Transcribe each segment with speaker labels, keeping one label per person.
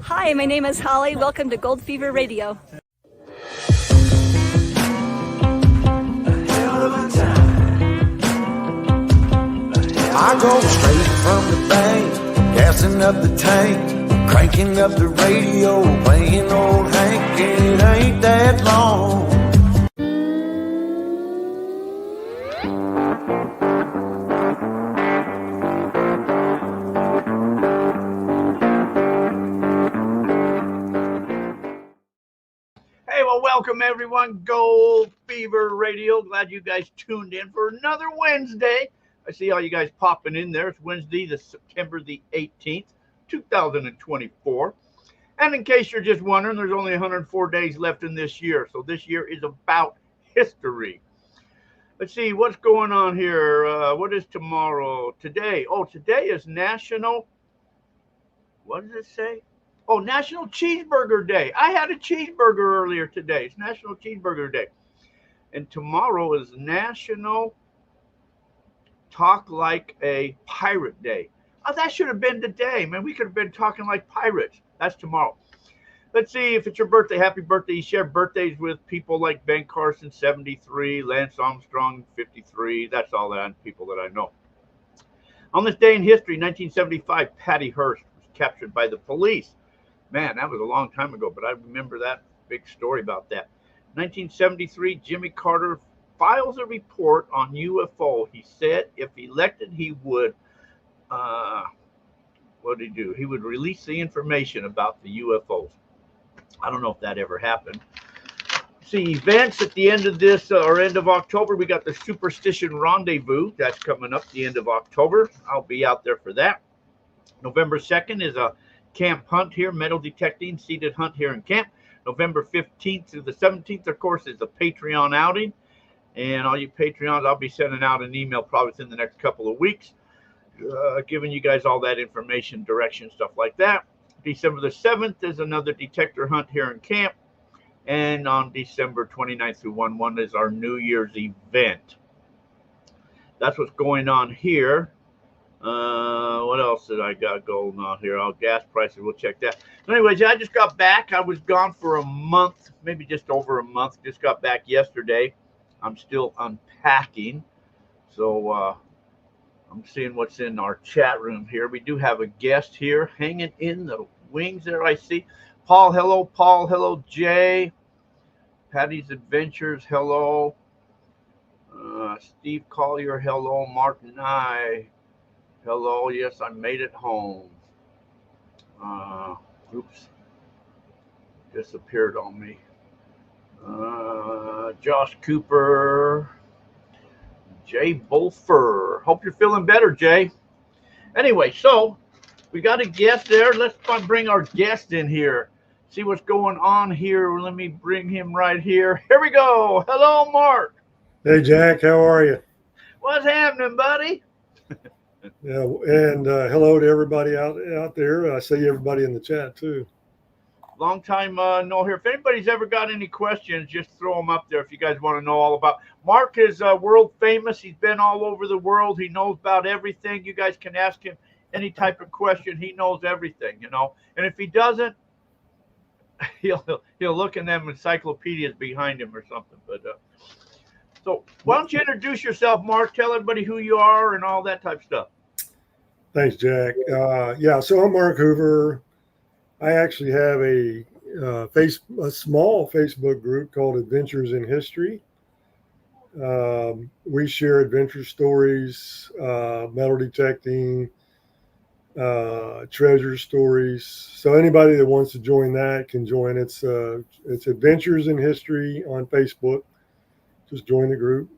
Speaker 1: Hi, my name is Holly. Welcome to Gold Fever Radio.
Speaker 2: I go straight from the bank, gassing up the tank, cranking up the radio, playing old Hank, it ain't that long.
Speaker 3: Hey, well, welcome everyone, Gold Fever Radio. Glad you guys tuned in for another Wednesday. I see all you guys popping in there. It's Wednesday, September the 18th, 2024. And in case you're just wondering, there's only 104 days left in this year. So this year is about history. Let's see what's going on here. What is tomorrow? Today. Oh, today is National. What does it say? Oh, National Cheeseburger Day. I had a cheeseburger earlier today. It's National Cheeseburger Day. And tomorrow is National Talk Like a Pirate Day. Oh, that should have been today, man. We could have been talking like pirates. That's tomorrow. Let's see, if it's your birthday, happy birthday. You share birthdays with people like Ben Carson, 73, Lance Armstrong, 53. That's all that people that I know. On this day in history, 1975, Patty Hearst was captured by the police. Man, that was a long time ago, but I remember that big story about that. 1973, Jimmy Carter files a report on UFO. He said if elected, he would, what did he do? He would release the information about the UFOs. I don't know if that ever happened. See, events at the end of this, or end of October, we got the Superstition Rendezvous. That's coming up the end of October. I'll be out there for that. November 2nd is a camp hunt here, metal detecting, seated hunt here in camp. November 15th through the 17th, of course, is the Patreon outing. And all you Patreons, I'll be sending out an email probably within the next couple of weeks, giving you guys all that information, direction, stuff like that. December the 7th is another detector hunt here in camp. And on December 29th through 1/1 is our New Year's event. That's what's going on here. What else did I got going on here? Oh, gas prices. We'll check that. So anyways, I just got back. I was gone for a month, maybe just over a month. Just got back yesterday. I'm still unpacking. So I'm seeing what's in our chat room here. We do have a guest here hanging in the wings there, I see. Paul, hello. Paul, hello. Jay. Patty's Adventures, hello. Steve Collier, hello. Mark Nye. Hello, yes, I made it home. Oops. Disappeared on me. Josh Cooper. Jay Bolfer. Hope you're feeling better, Jay. Anyway, so we got a guest there. Let's bring our guest in here. See what's going on here. Let me bring him right here. Here we go. Hello, Mark.
Speaker 4: Hey, Jack. How are you?
Speaker 3: What's happening, buddy?
Speaker 4: Yeah, and hello to everybody out there. I see everybody in the chat too.
Speaker 3: Long time no here. If anybody's ever got any questions, just throw them up there if you guys want to know all about. Mark is world famous. He's been all over the world. He knows about everything. You guys can ask him any type of question. He knows everything, you know. And if he doesn't, he'll look in them encyclopedias behind him or something. But so why don't you introduce yourself, Mark? Tell everybody who you are and all that type of stuff.
Speaker 4: Thanks, Jack. Yeah, so I'm Marc Hoover. I actually have a small Facebook group called Adventures in History. We share adventure stories, metal detecting, treasure stories. So anybody that wants to join that can join. It's Adventures in History on Facebook. Just join the group.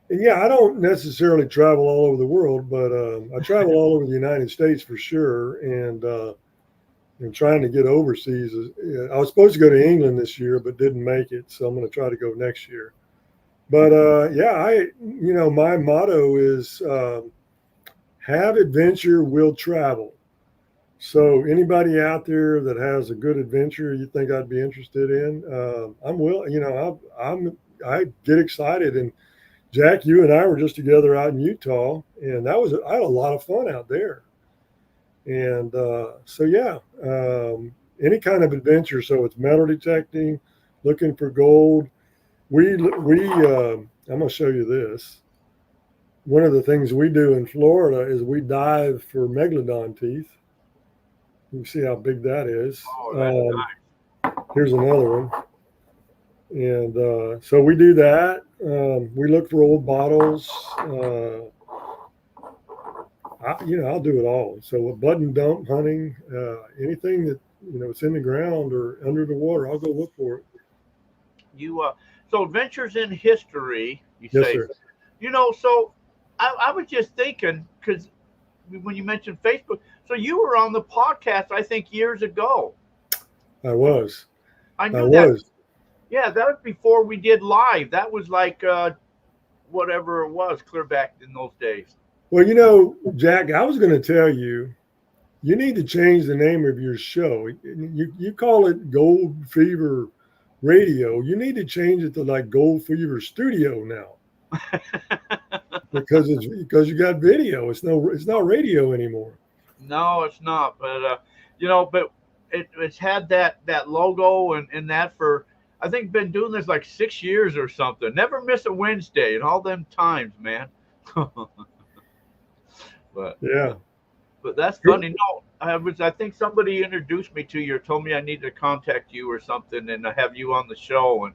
Speaker 4: And yeah, I don't necessarily travel all over the world, but I travel all over the United States for sure. And trying to get overseas. I was supposed to go to England this year, but didn't make it. So I'm going to try to go next year. But yeah, my motto is have adventure, will travel. So anybody out there that has a good adventure you think I'd be interested in, I'm willing. I get excited. And Jack, you and I were just together out in Utah, and I had a lot of fun out there. And any kind of adventure. So it's metal detecting, looking for gold. I'm going to show you this. One of the things we do in Florida is we dive for megalodon teeth. You can see how big that is.
Speaker 3: Oh, that's nice.
Speaker 4: Here's another one. And so we do that. We look for old bottles. I'll do it all. So a button dump hunting, anything that it's in the ground or under the water, I'll go look for it.
Speaker 3: So adventures in history, you
Speaker 4: Yes,
Speaker 3: say.
Speaker 4: sir.
Speaker 3: So I was just thinking, because when you mentioned Facebook, so you were on the podcast, I think, years ago.
Speaker 4: I was.
Speaker 3: I knew
Speaker 4: I
Speaker 3: that.
Speaker 4: was.
Speaker 3: Yeah, that was before we did live. That was like whatever it was, clear back in those days.
Speaker 4: Well, Jack, I was going to tell you, you need to change the name of your show. You call it Gold Fever Radio. You need to change it to like Gold Fever Studio now. because you got video. It's not radio anymore.
Speaker 3: No, it's not. But but it's had that logo and that for, I think, been doing this like 6 years or something. Never miss a Wednesday in all them times, man. But
Speaker 4: Yeah.
Speaker 3: But that's funny. No, I think somebody introduced me to you or told me I needed to contact you or something and have you on the show. And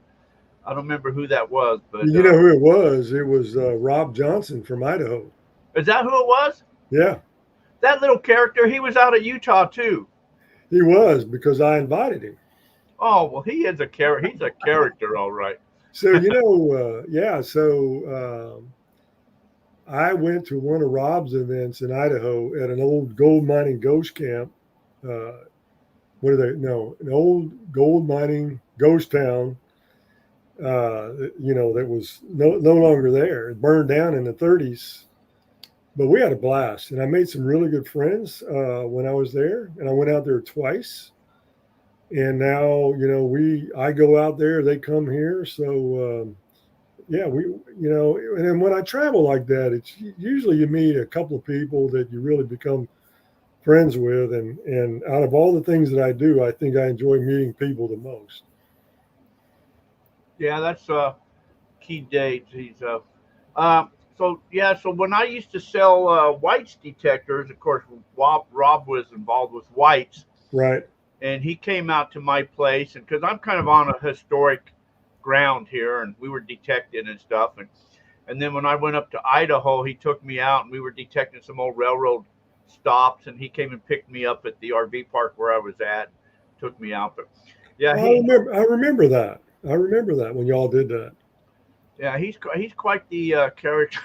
Speaker 3: I don't remember who that was, but
Speaker 4: You know who it was? It was Rob Johnson from Idaho.
Speaker 3: is that who it was?
Speaker 4: Yeah,
Speaker 3: That little character, he was out of Utah too.
Speaker 4: he was, because I invited him.
Speaker 3: Oh, well, he is a character. He's a character, all right.
Speaker 4: So I went to one of Rob's events in Idaho at an old gold mining ghost camp. What are they? No, an old gold mining ghost town. That was no longer there. It burned down in the 30s. But we had a blast, and I made some really good friends when I was there, and I went out there twice. And now, I go out there, they come here. So, and then when I travel like that, it's usually you meet a couple of people that you really become friends with. And out of all the things that I do, I think I enjoy meeting people the most.
Speaker 3: Yeah, that's key date. So when I used to sell whites detectors, of course, Rob was involved with whites.
Speaker 4: Right.
Speaker 3: And he came out to my place, and because I'm kind of on a historic ground here, and we were detecting and stuff, and then when I went up to Idaho, he took me out, and we were detecting some old railroad stops, and he came and picked me up at the RV park where I was at, took me out. But yeah,
Speaker 4: I remember that. I remember that when y'all did that.
Speaker 3: Yeah, he's quite the character.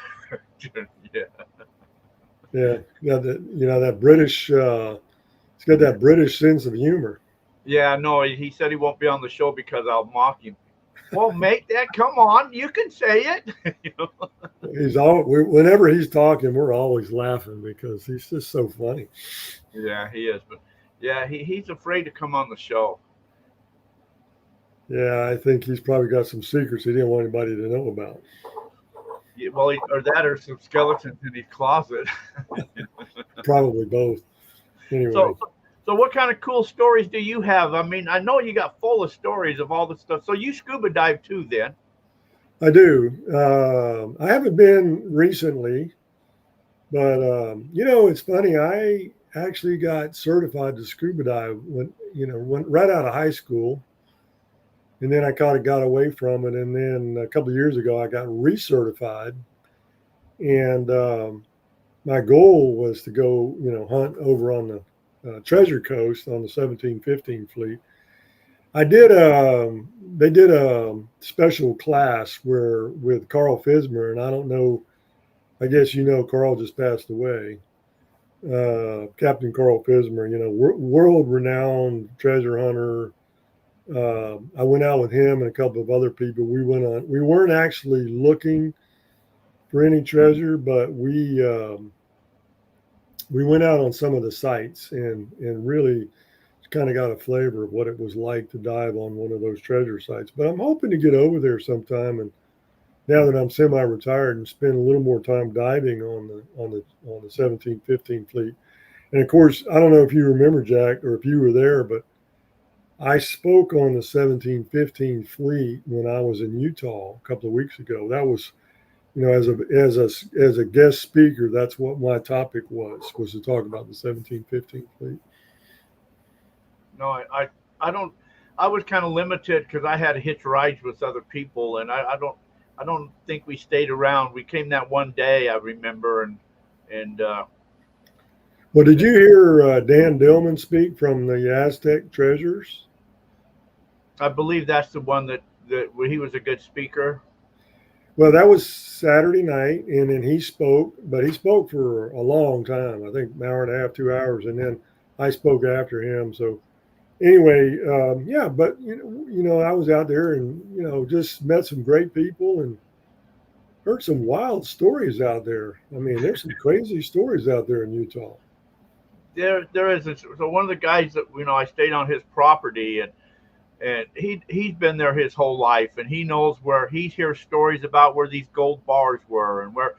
Speaker 4: Yeah, that British. He's got that British sense of humor.
Speaker 3: Yeah, no, he said he won't be on the show because I'll mock him. Well, make that. Come on, you can say it.
Speaker 4: Whenever he's talking, we're always laughing because he's just so funny.
Speaker 3: Yeah, he is. But yeah, he's afraid to come on the show.
Speaker 4: Yeah, I think he's probably got some secrets he didn't want anybody to know about.
Speaker 3: Yeah, well, or some skeletons in his closet.
Speaker 4: Probably both. Anyway.
Speaker 3: So what kind of cool stories do you have? I mean, I know you got full of stories of all this stuff. So you scuba dive too, then?
Speaker 4: I do. I haven't been recently, but it's funny. I actually got certified to scuba dive when right out of high school. And then I kind of got away from it. And then a couple of years ago, I got recertified. And my goal was to go, hunt over on the Treasure Coast on the 1715 fleet. They did a special class with Carl Fismer. And I don't know, I guess Carl just passed away. Captain Carl Fismer, world-renowned treasure hunter. I went out with him and a couple of other people. We weren't actually looking for any treasure, but we went out on some of the sites and really kind of got a flavor of what it was like to dive on one of those treasure sites. But I'm hoping to get over there sometime, and now that I'm semi-retired, and spend a little more time diving on the 1715 fleet. And of course, I don't know if you remember, Jack, or if you were there, but I spoke on the 1715 fleet when I was in Utah a couple of weeks ago. That was, as a guest speaker, that's what my topic was to talk about the 1715 fleet.
Speaker 3: No, I don't. I was kind of limited because I had to hitch rides with other people, and I don't think we stayed around. We came that one day, I remember, and
Speaker 4: Well, did you hear Dan Dillman speak from the Aztec Treasures?
Speaker 3: I believe that's the one that where he was a good speaker.
Speaker 4: Well, that was Saturday night, and then he spoke, but he spoke for a long time. I think an hour and a half, 2 hours, and then I spoke after him. So anyway, yeah, but I was out there and just met some great people and heard some wild stories out there. I mean, there's some crazy stories out there in Utah.
Speaker 3: There is. So one of the guys that I stayed on his property, and he's been there his whole life, and he knows where he hears stories about where these gold bars were and where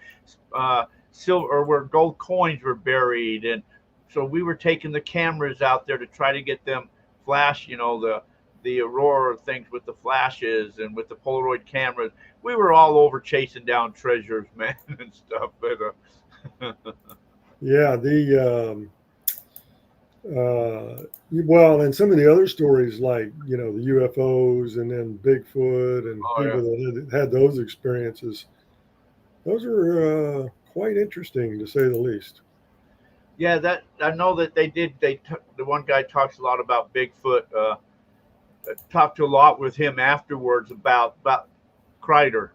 Speaker 3: silver or where gold coins were buried. And so we were taking the cameras out there to try to get them flash, the aurora things with the flashes and with the Polaroid cameras. We were all over chasing down treasures, man, and stuff. But
Speaker 4: Yeah, well, and some of the other stories like the UFOs and then Bigfoot and
Speaker 3: oh
Speaker 4: people
Speaker 3: yeah.
Speaker 4: that had those experiences, those are quite interesting to say the least.
Speaker 3: Yeah, that I know that they did. The one guy talks a lot about Bigfoot. Talked to a lot with him afterwards about Kreider,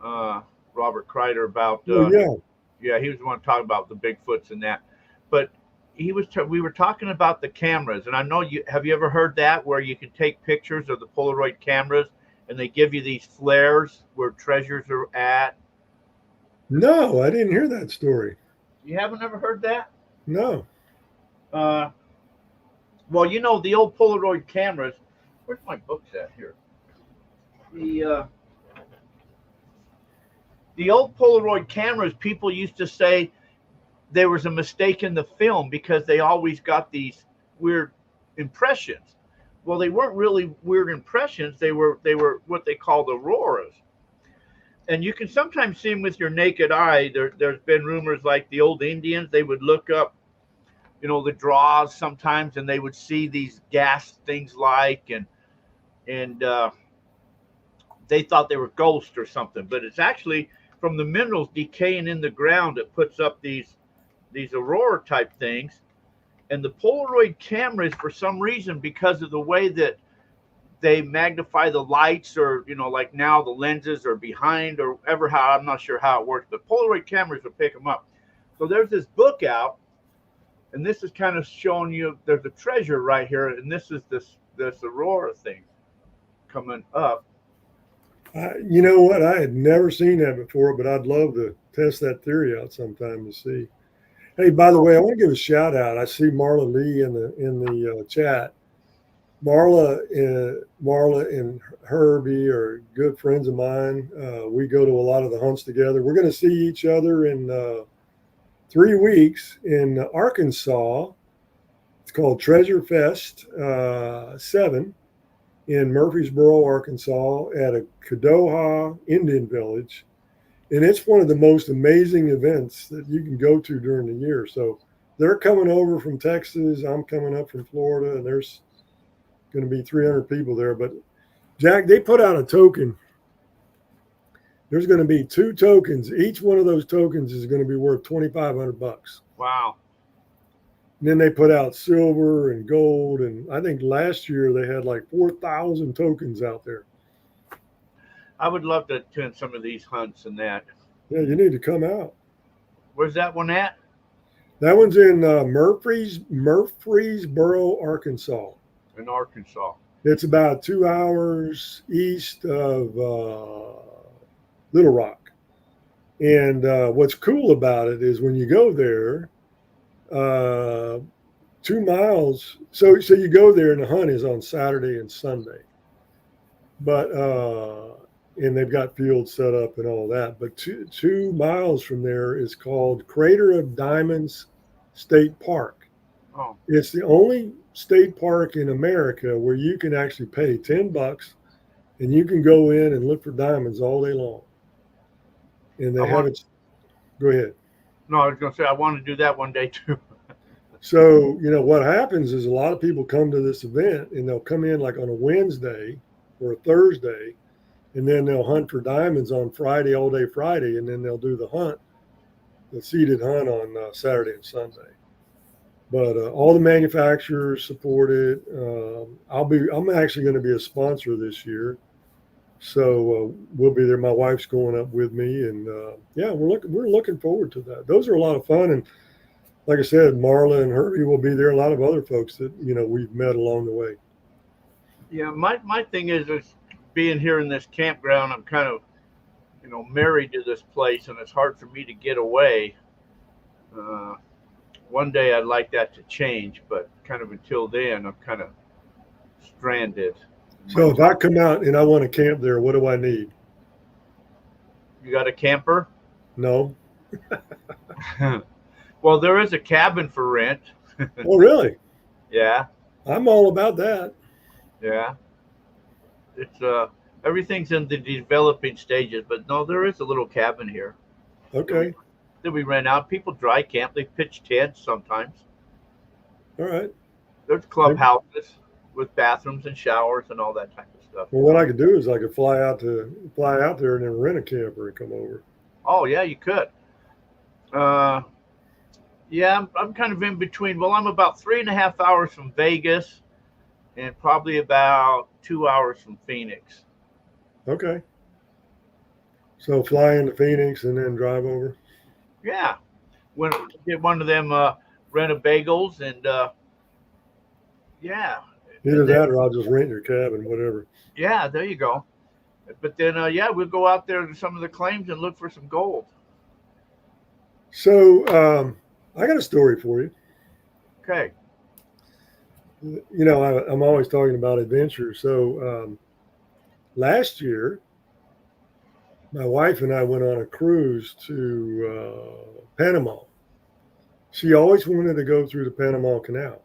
Speaker 3: Robert Kreider about.
Speaker 4: Oh yeah,
Speaker 3: Yeah, he was the one talking about the Bigfoots and that. But we were talking about the cameras, and I know have you ever heard that where you can take pictures of the Polaroid cameras and they give you these flares where treasures are at.
Speaker 4: no, I didn't hear that story.
Speaker 3: You haven't ever heard that?
Speaker 4: No.
Speaker 3: Uh, well, the old Polaroid cameras. Where's my books at here? The old Polaroid cameras. People used to say there was a mistake in the film because they always got these weird impressions. Well, they weren't really weird impressions. They were what they called auroras. And you can sometimes see them with your naked eye. There's been rumors like the old Indians, they would look up, the draws sometimes, and they would see these gas things and they thought they were ghosts or something. But it's actually from the minerals decaying in the ground that puts up these aurora type things. And the Polaroid cameras, for some reason, because of the way that they magnify the lights, or like now the lenses are behind, or ever how, I'm not sure how it works, but Polaroid cameras will pick them up. So there's this book out, and this is kind of showing you there's a treasure right here, and this is this aurora thing coming up.
Speaker 4: You know what? I had never seen that before, but I'd love to test that theory out sometime to see. Hey, by the way, I want to give a shout out. I see Marla Lee in the chat. Marla and Herbie are good friends of mine. We go to a lot of the hunts together. We're going to see each other in 3 weeks in Arkansas. It's called Treasure Fest 7 in Murfreesboro, Arkansas, at a Kadoha Indian village. And it's one of the most amazing events that you can go to during the year. So they're coming over from Texas. I'm coming up from Florida, and there's going to be 300 people there. But Jack, they put out a token. There's going to be 2 tokens. Each one of those tokens is going to be worth $2,500.
Speaker 3: Wow.
Speaker 4: And then they put out silver and gold. And I think last year they had like 4,000 tokens out there.
Speaker 3: I would love to attend some of these hunts and that.
Speaker 4: Yeah, you need to come out.
Speaker 3: Where's that one at?
Speaker 4: That one's in Murfreesboro, Arkansas.
Speaker 3: In Arkansas.
Speaker 4: It's about 2 hours east of Little Rock. And what's cool about it is when you go there, 2 miles. So you go there, and the hunt is on Saturday and Sunday. But and they've got fields set up and all that. But 2 miles from there is called Crater of Diamonds State Park.
Speaker 3: Oh,
Speaker 4: It's the only state park in America where you can actually pay $10 and you can go in and look for diamonds all day long. And
Speaker 3: I
Speaker 4: they have
Speaker 3: want.
Speaker 4: it. Go ahead.
Speaker 3: No, I was gonna say I want to do that one day too.
Speaker 4: So, what happens is a lot of people come to this event and they'll come in like on a Wednesday or a Thursday, and then they'll hunt for diamonds on Friday, all day Friday, and then they'll do the seated hunt on Saturday and Sunday. But all the manufacturers support it. I'm actually going to be a sponsor this year, so we'll be there. My wife's going up with me, and yeah, we're looking forward to that. Those are a lot of fun, and like I said, Marla and Herbie will be there. A lot of other folks that we've met along the way.
Speaker 3: Yeah, my thing is being here in this campground. I'm kind of married to this place, and it's hard for me to get away. Uh, One day I'd like that to change, but kind of until then, I'm kind of stranded. My
Speaker 4: So if I come out and I want to camp there, what do I need?
Speaker 3: You got a camper?
Speaker 4: No.
Speaker 3: Well, there is a cabin for rent.
Speaker 4: Oh, really?
Speaker 3: Yeah,
Speaker 4: I'm all about that.
Speaker 3: yeah. It's everything's in the developing stages, but no, there is a little cabin here that we
Speaker 4: Okay.
Speaker 3: that we rent out. People dry camp. They pitch tents sometimes.
Speaker 4: All right.
Speaker 3: There's clubhouses with bathrooms and showers and all that type of stuff.
Speaker 4: Well, what I could do is I could fly out there and then rent a camper and come over.
Speaker 3: Oh yeah, you could. Uh, yeah, I'm kind of in between. Well, I'm about 3.5 hours from Vegas and probably about 2 hours from Phoenix.
Speaker 4: Okay. So fly into Phoenix and then drive over.
Speaker 3: Yeah, when get one of them rent a bagels and yeah,
Speaker 4: Either
Speaker 3: and then
Speaker 4: that or I'll just rent your cabin, whatever.
Speaker 3: yeah, there you go. But then yeah, we'll go out there to some of the claims and look for some gold.
Speaker 4: So I got a story for you.
Speaker 3: Okay.
Speaker 4: I'm always talking about adventure. So last year, my wife and I went on a cruise to Panama. She always wanted to go through the Panama Canal,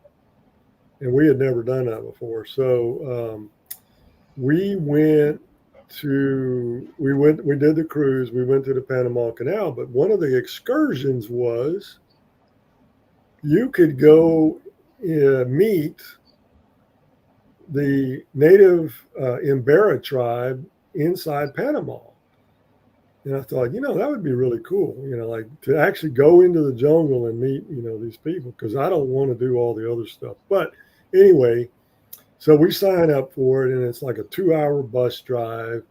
Speaker 4: and we had never done that before. So we did the cruise. We went to the Panama Canal, but one of the excursions was you could go meet the native Imbera tribe inside Panama. And I thought, that would be really cool, like to actually go into the jungle and meet, these people, because I don't want to do all the other stuff. But anyway, so we sign up for it, and it's like a 2-hour bus drive.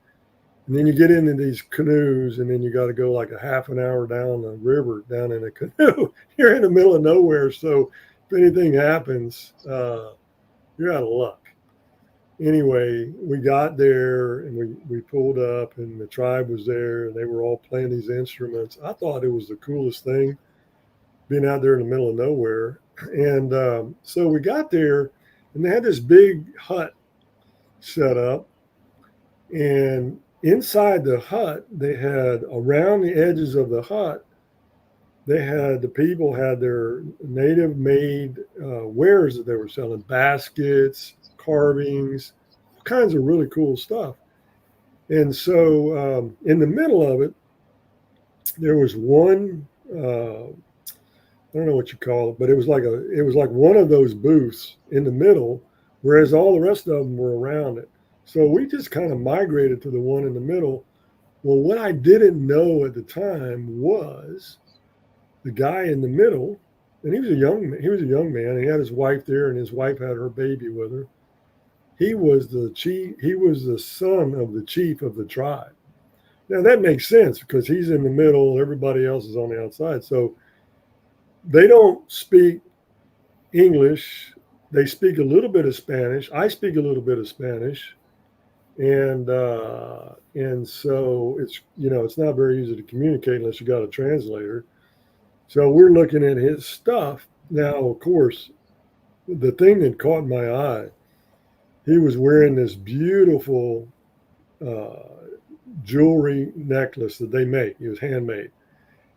Speaker 4: And then you get into these canoes, and then you got to go like a half an hour down the river, down in a canoe. You're in the middle of nowhere. So if anything happens, you're out of luck. Anyway, we got there and we pulled up, and the tribe was there, and they were all playing these instruments. I thought it was the coolest thing, being out there in the middle of nowhere. And so we got there, and they had this big hut set up, and inside the hut, they had around the edges of the hut, the people had their native made wares that they were selling, baskets, carvings, all kinds of really cool stuff. And so in the middle of it, there was one, I don't know what you call it, but it was like one of those booths in the middle, whereas all the rest of them were around it. So we just kind of migrated to the one in the middle. Well, what I didn't know at the time was the guy in the middle, and he was a young man. He had his wife there, and his wife had her baby with her. He was the chief. He was the son of the chief of the tribe. Now that makes sense because he's in the middle. Everybody else is on the outside. So they don't speak English. They speak a little bit of Spanish. I speak a little bit of Spanish. And so it's not very easy to communicate unless you got a translator. So we're looking at his stuff. Now, of course, the thing that caught my eye, he was wearing this beautiful jewelry necklace that they make. It was handmade.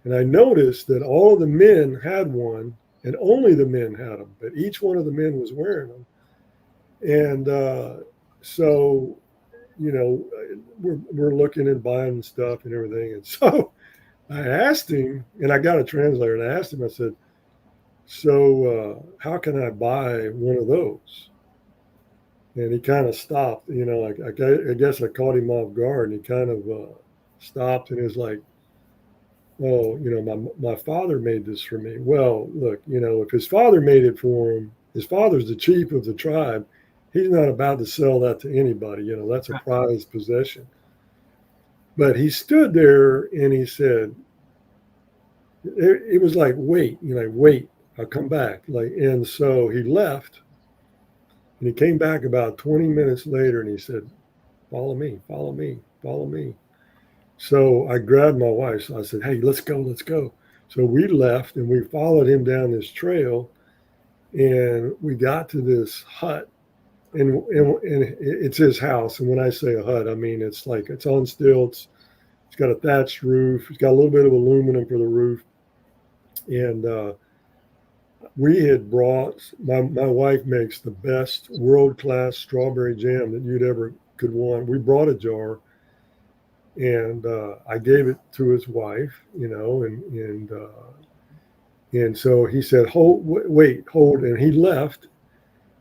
Speaker 4: And I noticed that all of the men had one and only the men had them, but each one of the men was wearing them. And so, you know, we're looking and buying stuff and everything. And so I asked him, and I got a translator, and I asked him, I said, so how can I buy one of those? And he kind of stopped, you know, like I guess I caught him off guard, and he kind of stopped and was like, oh, you know, my father made this for me. Well, look, you know, if his father made it for him, his father's the chief of the tribe. He's not about to sell that to anybody. You know, that's a prized possession. But he stood there and he said, it was like, wait, you know, wait, I'll come back. Like, and so he left and he came back about 20 minutes later and he said, follow me, follow me, follow me. So I grabbed my wife. So I said, hey, let's go, let's go. So we left and we followed him down this trail and we got to this hut. And it's his house. And when I say a hut, I mean it's like it's on stilts. It's got a thatched roof. It's got a little bit of aluminum for the roof. And we had brought my wife makes the best world-class strawberry jam that you'd ever could want. We brought a jar, and I gave it to his wife, you know, and so he said, hold, wait, hold, and he left.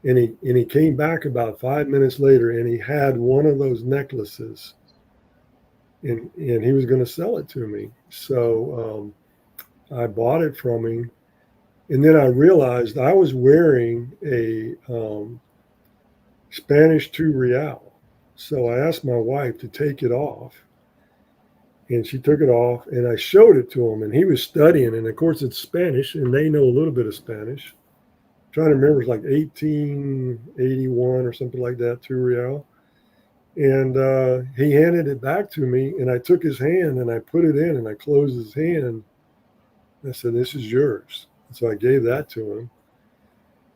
Speaker 4: And he came back about 5 minutes later, and he had one of those necklaces, and he was going to sell it to me. So I bought it from him, and then I realized I was wearing a Spanish 2 real. So I asked my wife to take it off, and she took it off, and I showed it to him, and he was studying, and of course it's Spanish, and they know a little bit of Spanish. Trying to remember, it's like 1881 or something like that, 2 real. And he handed it back to me, and I took his hand and I put it in and I closed his hand. I said, this is yours. So I gave that to him.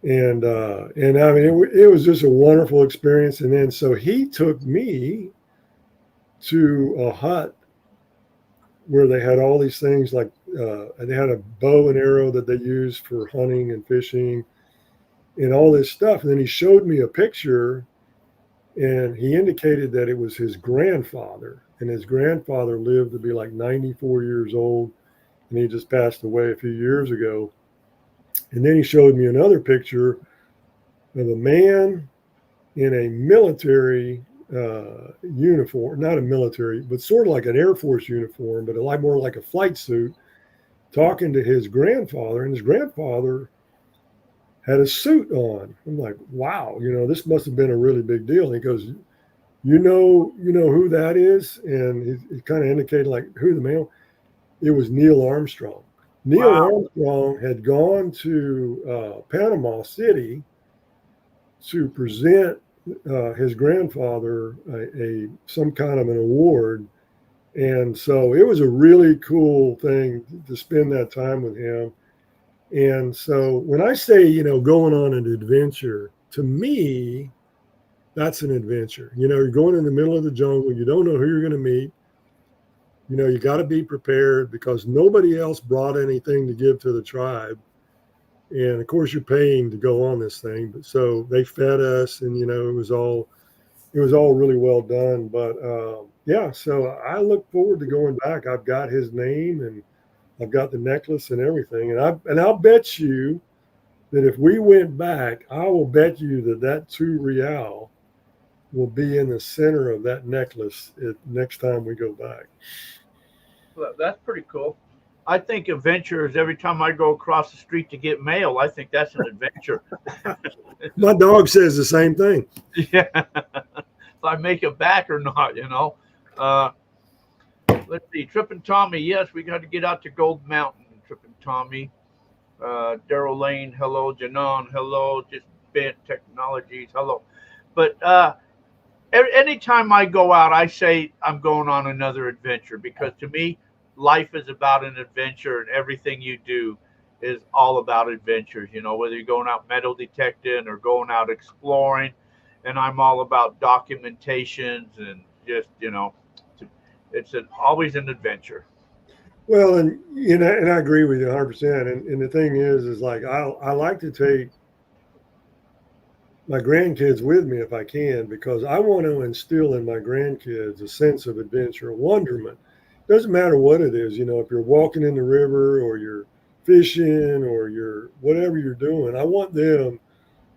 Speaker 4: And I mean, it was just a wonderful experience. And then so he took me to a hut where they had all these things like they had a bow and arrow that they used for hunting and fishing and all this stuff. And then he showed me a picture and he indicated that it was his grandfather. And his grandfather lived to be like 94 years old. And he just passed away a few years ago. And then he showed me another picture of a man in a military uniform, not a military, but sort of like an Air Force uniform, but a lot more like a flight suit, talking to his grandfather. And his grandfather had a suit on. I'm like, wow, you know, this must have been a really big deal. And he goes, you know who that is? And he kind of indicated like who the man. It was Neil Armstrong. Neil Armstrong had gone to Panama City to present his grandfather some kind of an award. And so it was a really cool thing to spend that time with him. And so when I say, you know, going on an adventure, to me, that's an adventure. You know, you're going in the middle of the jungle. You don't know who you're going to meet. You know, you got to be prepared because nobody else brought anything to give to the tribe. And of course, you're paying to go on this thing. But so they fed us, and you know, it was all really well done. But yeah, so I look forward to going back. I've got his name, and I've got the necklace and everything. And I'll bet you that if we went back, I will bet you that 2 real will be in the center of that necklace next time we go back.
Speaker 3: Well, that's pretty cool. I think adventure is every time I go across the street to get mail. I think that's an adventure.
Speaker 4: My dog says the same thing.
Speaker 3: Yeah, if I make it back or not, you know. Let's see, Trippin' Tommy. Yes, we got to get out to Gold Mountain. Trippin' Tommy, Daryl Lane. Hello, Janon. Hello, just Bent Technologies. Hello, but anytime I go out, I say I'm going on another adventure because to me, life is about an adventure, and everything you do is all about adventures. You know, whether you're going out metal detecting or going out exploring, and I'm all about documentations and just, you know, it's always an adventure.
Speaker 4: Well, and you know, and I agree with you 100%. And the thing is like I like to take my grandkids with me if I can, because I want to instill in my grandkids a sense of adventure, wonderment. Doesn't matter what it is, you know, if you're walking in the river or you're fishing or you're whatever you're doing. I want them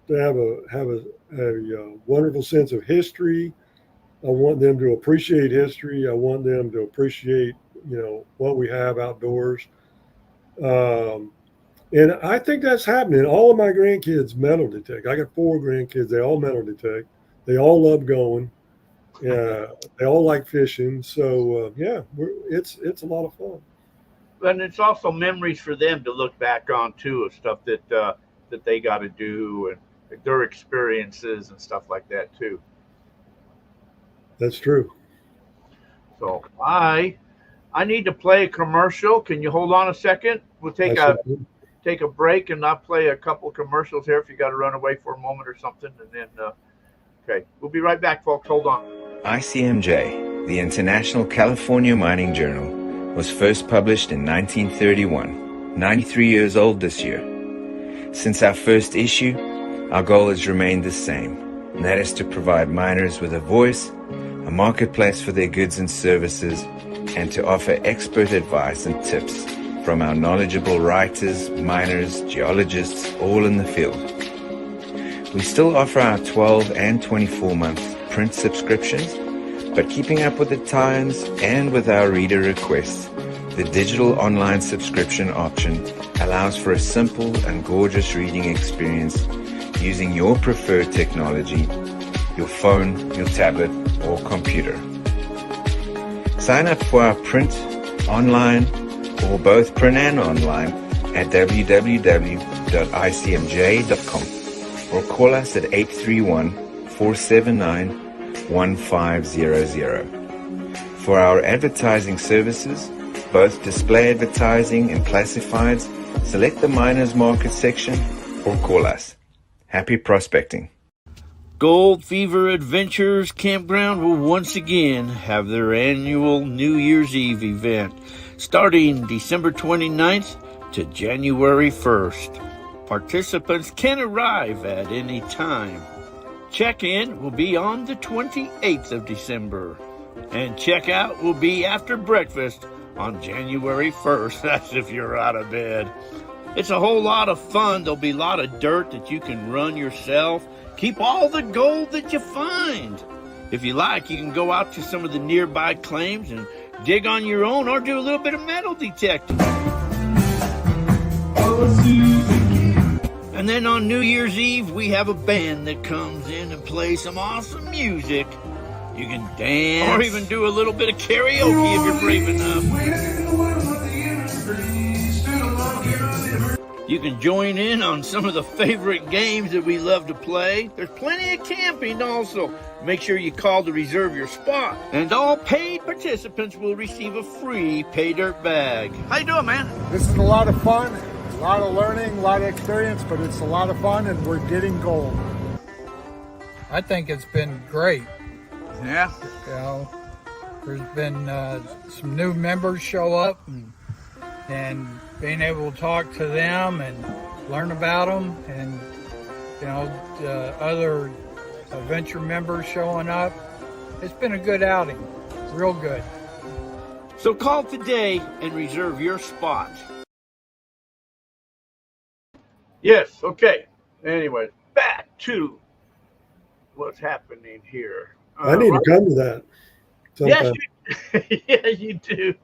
Speaker 4: to have a wonderful sense of history. I want them to appreciate history. I want them to appreciate, you know, what we have outdoors. Um, and I think that's happening. All of my grandkids metal detect. I got four grandkids. They all metal detect. They all love going. They all like fishing. So yeah, it's a lot of fun.
Speaker 3: And it's also memories for them to look back on too, of stuff that they got to do and their experiences and stuff like that too.
Speaker 4: That's true.
Speaker 3: So I need to play a commercial. Can you hold on a second? We'll
Speaker 4: I
Speaker 3: take a break, and I'll play a couple commercials here if you got to run away for a moment or something, and then okay, we'll be right back, folks. Hold on.
Speaker 5: ICMJ, the International California Mining Journal, was first published in 1931, 93 years old this year. Since our first issue, our goal has remained the same, and that is to provide miners with a voice, a marketplace for their goods and services, and to offer expert advice and tips from our knowledgeable writers, miners, geologists, all in the field. We still offer our 12 and 24-month print subscriptions, but keeping up with the times and with our reader requests, the digital online subscription option allows for a simple and gorgeous reading experience using your preferred technology, your phone, your tablet, or computer. Sign up for our print, online, or both print and online at www.icmj.com or call us at 831-479-1500. For our advertising services, both display advertising and classifieds, select the Miners Market section or call us. Happy prospecting.
Speaker 3: Gold Fever Adventures Campground will once again have their annual New Year's Eve event starting December 29th to January 1st. Participants can arrive at any time. Check-in will be on the 28th of December, and check-out will be after breakfast on January 1st. That's if you're out of bed. It's a whole lot of fun. There'll be a lot of dirt that you can run yourself. Keep all the gold that you find. If you like, you can go out to some of the nearby claims and dig on your own or do a little bit of metal detecting. And then on New Year's Eve, we have a band that comes in and plays some awesome music. You can dance or even do a little bit of karaoke if you're brave enough. You can join in on some of the favorite games that we love to play. There's plenty of camping also. Make sure you call to reserve your spot. And all paid participants will receive a free pay dirt bag. How you doing, man?
Speaker 6: This is a lot of fun, a lot of learning, a lot of experience, but it's a lot of fun and we're getting gold. I think it's been great.
Speaker 3: Yeah.
Speaker 6: You know, there's been some new members show up and being able to talk to them and learn about them, and you know, other adventure members showing up. It's been a good outing, real good.
Speaker 3: So call today and reserve your spot. Yes, okay. Anyway, back to what's happening here.
Speaker 4: I need to come to that sometime.
Speaker 3: Yes, yeah, you do.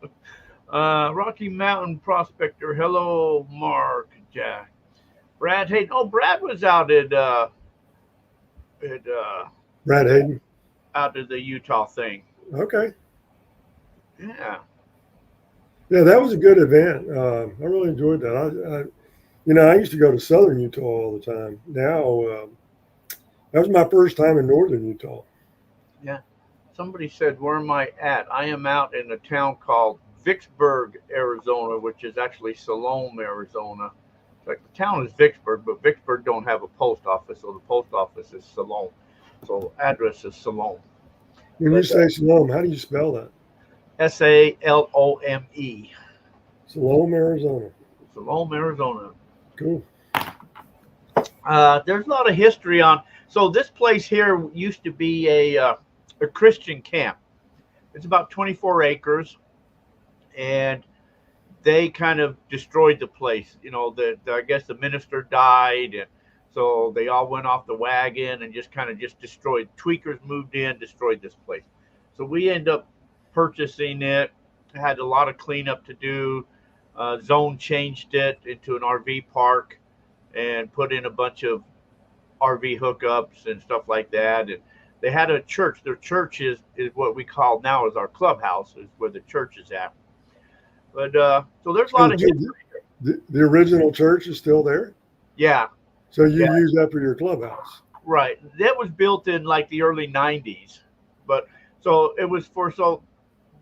Speaker 3: Rocky Mountain Prospector. Hello, Mark, Jack. Brad Hayden. Oh, Brad was out at
Speaker 4: Brad Hayden.
Speaker 3: out at the Utah thing.
Speaker 4: Okay.
Speaker 3: Yeah.
Speaker 4: Yeah, that was a good event. I really enjoyed that. I used to go to Southern Utah all the time. Now, that was my first time in Northern Utah.
Speaker 3: Yeah. Somebody said, where am I at? I am out in a town called Vicksburg, Arizona, which is actually Salome, Arizona. Like the town is Vicksburg, but Vicksburg don't have a post office, so the post office is Salome. So address is Salome.
Speaker 4: When you say Salome, how do you spell that?
Speaker 3: Salome.
Speaker 4: Salome, Arizona.
Speaker 3: Salome, Arizona.
Speaker 4: Cool.
Speaker 3: There's a lot of history on. So this place here used to be a Christian camp. It's about 24 acres, and they kind of destroyed the place. You know, I guess the minister died, and so they all went off the wagon and just kind of just destroyed. Tweakers moved in, destroyed this place. So we end up purchasing it. Had a lot of cleanup to do. Zone changed it into an RV park and put in a bunch of RV hookups and stuff like that. And they had a church. Their church is what we call now is our clubhouse, is where the church is at. But so there's a lot of history.
Speaker 4: The original church is still there?
Speaker 3: Yeah.
Speaker 4: So you use that for your clubhouse?
Speaker 3: Right. That was built in like the early 90s. But so it was so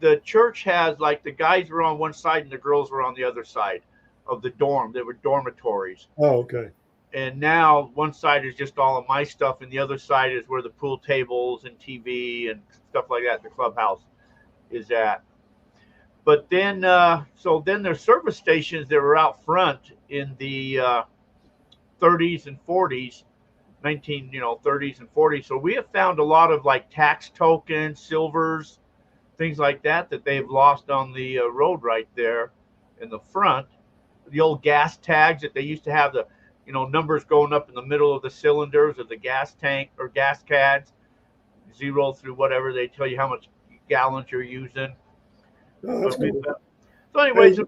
Speaker 3: the church has like the guys were on one side and the girls were on the other side of the dorm. They were dormitories.
Speaker 4: Oh, okay.
Speaker 3: And now one side is just all of my stuff, and the other side is where the pool tables and TV and stuff like that, the clubhouse is at. But then, so then there's service stations that were out front in the 30s and 40s, 30s and 40s. So we have found a lot of like tax tokens, silvers, things like that they've lost on the road right there in the front. The old gas tags that they used to have, the numbers going up in the middle of the cylinders of the gas tank or gas cans, 0 through whatever, they tell you how much gallons you're using.
Speaker 4: Oh, that's cool.
Speaker 3: So anyways, we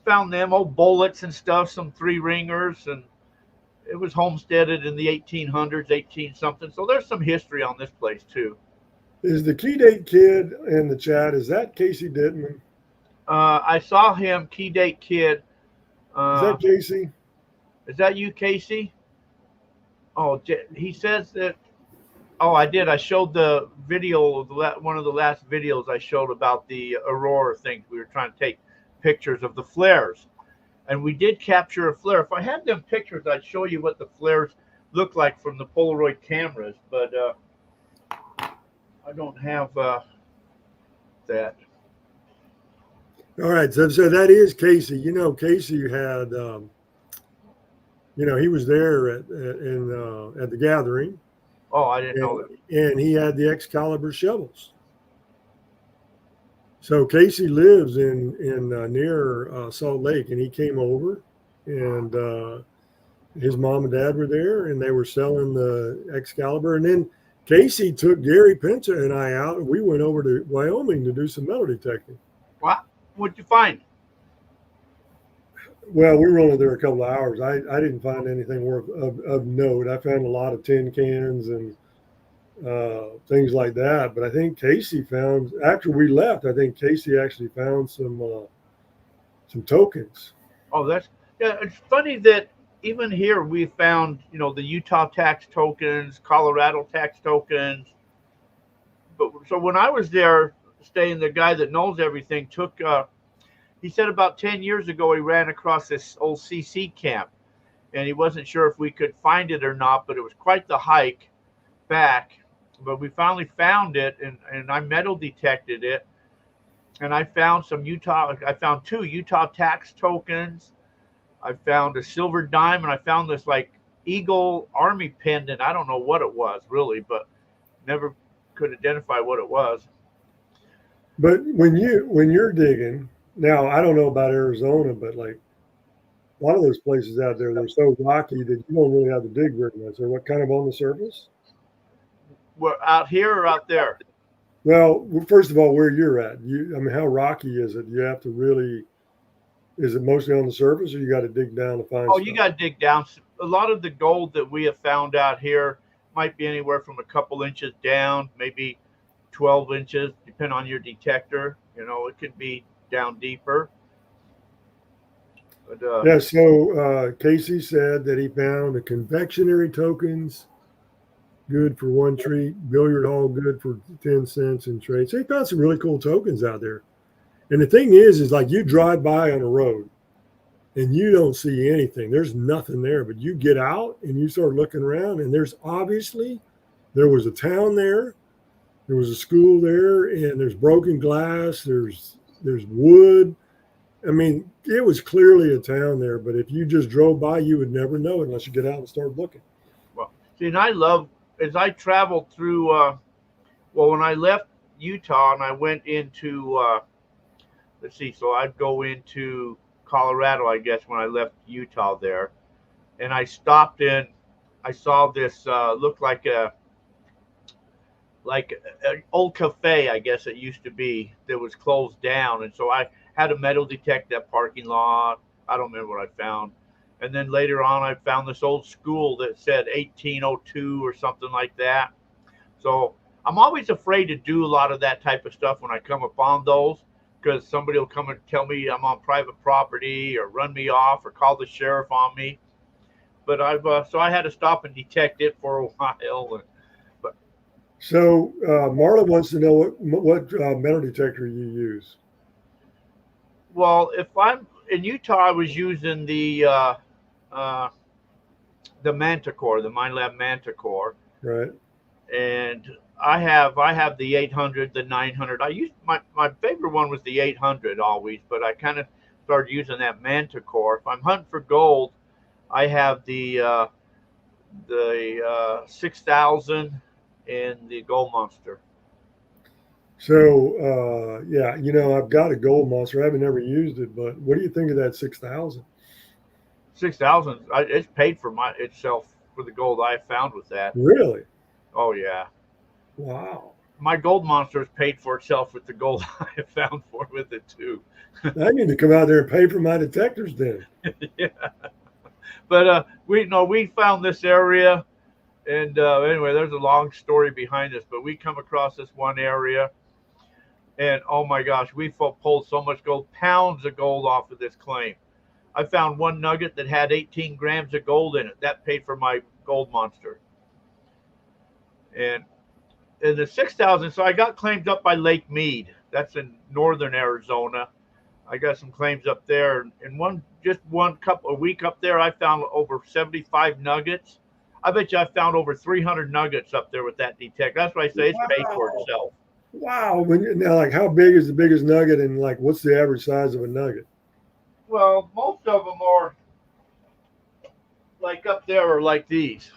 Speaker 3: found them, old bullets and stuff, some 3-ringers, and it was homesteaded in the 1800s, 18 something. So there's some history on this place too.
Speaker 4: Is the Key Date Kid in the chat? Is that Casey Dittman?
Speaker 3: I saw him, Key Date Kid.
Speaker 4: Is that Casey?
Speaker 3: Is that you, Casey? Oh, he says that. Oh, I did. I showed the video, one of the last videos I showed about the aurora things. We were trying to take pictures of the flares, and we did capture a flare. If I had them pictures, I'd show you what the flares look like from the Polaroid cameras, but I don't have that.
Speaker 4: All right, so that is Casey. Casey had, he was there at the gathering.
Speaker 3: Oh, I didn't know that.
Speaker 4: And he had the Excalibur shovels. So Casey lives in near Salt Lake, and he came over, and his mom and dad were there, and they were selling the Excalibur. And then Casey took Gary Pinta and I out, and we went over to Wyoming to do some metal detecting.
Speaker 3: What? What'd you find?
Speaker 4: Well, we were only there a couple of hours. I didn't find anything worth of note. I found a lot of tin cans and things like that. But I think Casey found, after we left, I think Casey actually found some tokens.
Speaker 3: Oh, it's funny that even here we found, the Utah tax tokens, Colorado tax tokens. But so when I was there staying, the guy that knows everything took, he said about 10 years ago, he ran across this old CC camp, and he wasn't sure if we could find it or not, but it was quite the hike back. But we finally found it, and I metal detected it, and I found I found 2 Utah tax tokens. I found a silver dime, and I found this like Eagle Army pendant. I don't know what it was really, but never could identify what it was.
Speaker 4: But when you're digging, now I don't know about Arizona, but like a lot of those places out there, they're so rocky that you don't really have to dig very much. They're what kind of on the surface?
Speaker 3: We're out here or out there?
Speaker 4: Well, first of all, where you're at, how rocky is it? You have to really. Is it mostly on the surface, or you got to dig down to find?
Speaker 3: Oh, you got to dig down. A lot of the gold that we have found out here might be anywhere from a couple inches down, maybe 12 inches, depending on your detector. It could be down deeper. But,
Speaker 4: yeah. So Casey said that he found the confectionery tokens, good for 1 treat, billiard hall, good for 10 cents in trade. So he found some really cool tokens out there. And the thing is like you drive by on a road and you don't see anything. There's nothing there, but you get out and you start looking around, and there was a town there. There was a school there, and there's broken glass. There's wood. I mean, it was clearly a town there, but if you just drove by, you would never know it unless you get out and start looking.
Speaker 3: Well, see, and I love as I traveled through. Well, when I left Utah and I went into let's see, so I'd go into Colorado, I guess, when I left Utah there, and I stopped in. I saw this looked like an old cafe, I guess it used to be, that was closed down. And so I had a metal detect that parking lot. I don't remember what I found. And then later on, I found this old school that said 1802 or something like that. So I'm always afraid to do a lot of that type of stuff when I come upon those, because somebody will come and tell me I'm on private property or run me off or call the sheriff on me. But so I had to stop and detect it for a while.
Speaker 4: So Marla wants to know what metal detector you use.
Speaker 3: Well, if I'm in Utah, I was using the Manticore, the MindLab Manticore,
Speaker 4: Right.
Speaker 3: and I have the 800, the 900. I used my favorite one was the 800 always, but I kind of started using that Manticore. If I'm hunting for gold, I have the 6000 and the Gold Monster.
Speaker 4: So yeah, I've got a gold monster. I haven't ever used it, but what do you think of that 6000?
Speaker 3: 6000, it's paid for itself for the gold I found with that.
Speaker 4: Really?
Speaker 3: Oh yeah.
Speaker 4: Wow.
Speaker 3: My Gold Monster has paid for itself with the gold I found with it too.
Speaker 4: I need to come out there and pay for my detectors then.
Speaker 3: Yeah. But we found this area, and anyway, there's a long story behind this. But we come across this one area, and oh my gosh, we pulled so much gold, pounds of gold off of this claim. I found one nugget that had 18 grams of gold in it. That paid for my Gold Monster. And in the 6000, so I got claims up by Lake Mead. That's in northern Arizona. I got some claims up there. And a week up there, I found over 75 nuggets. I bet you I found over 300 nuggets up there with that detector. That's why I say it's paid for itself.
Speaker 4: Wow. Now, like, how big is the biggest nugget, and like, what's the average size of a nugget?
Speaker 3: Well, most of them are like up there are like these.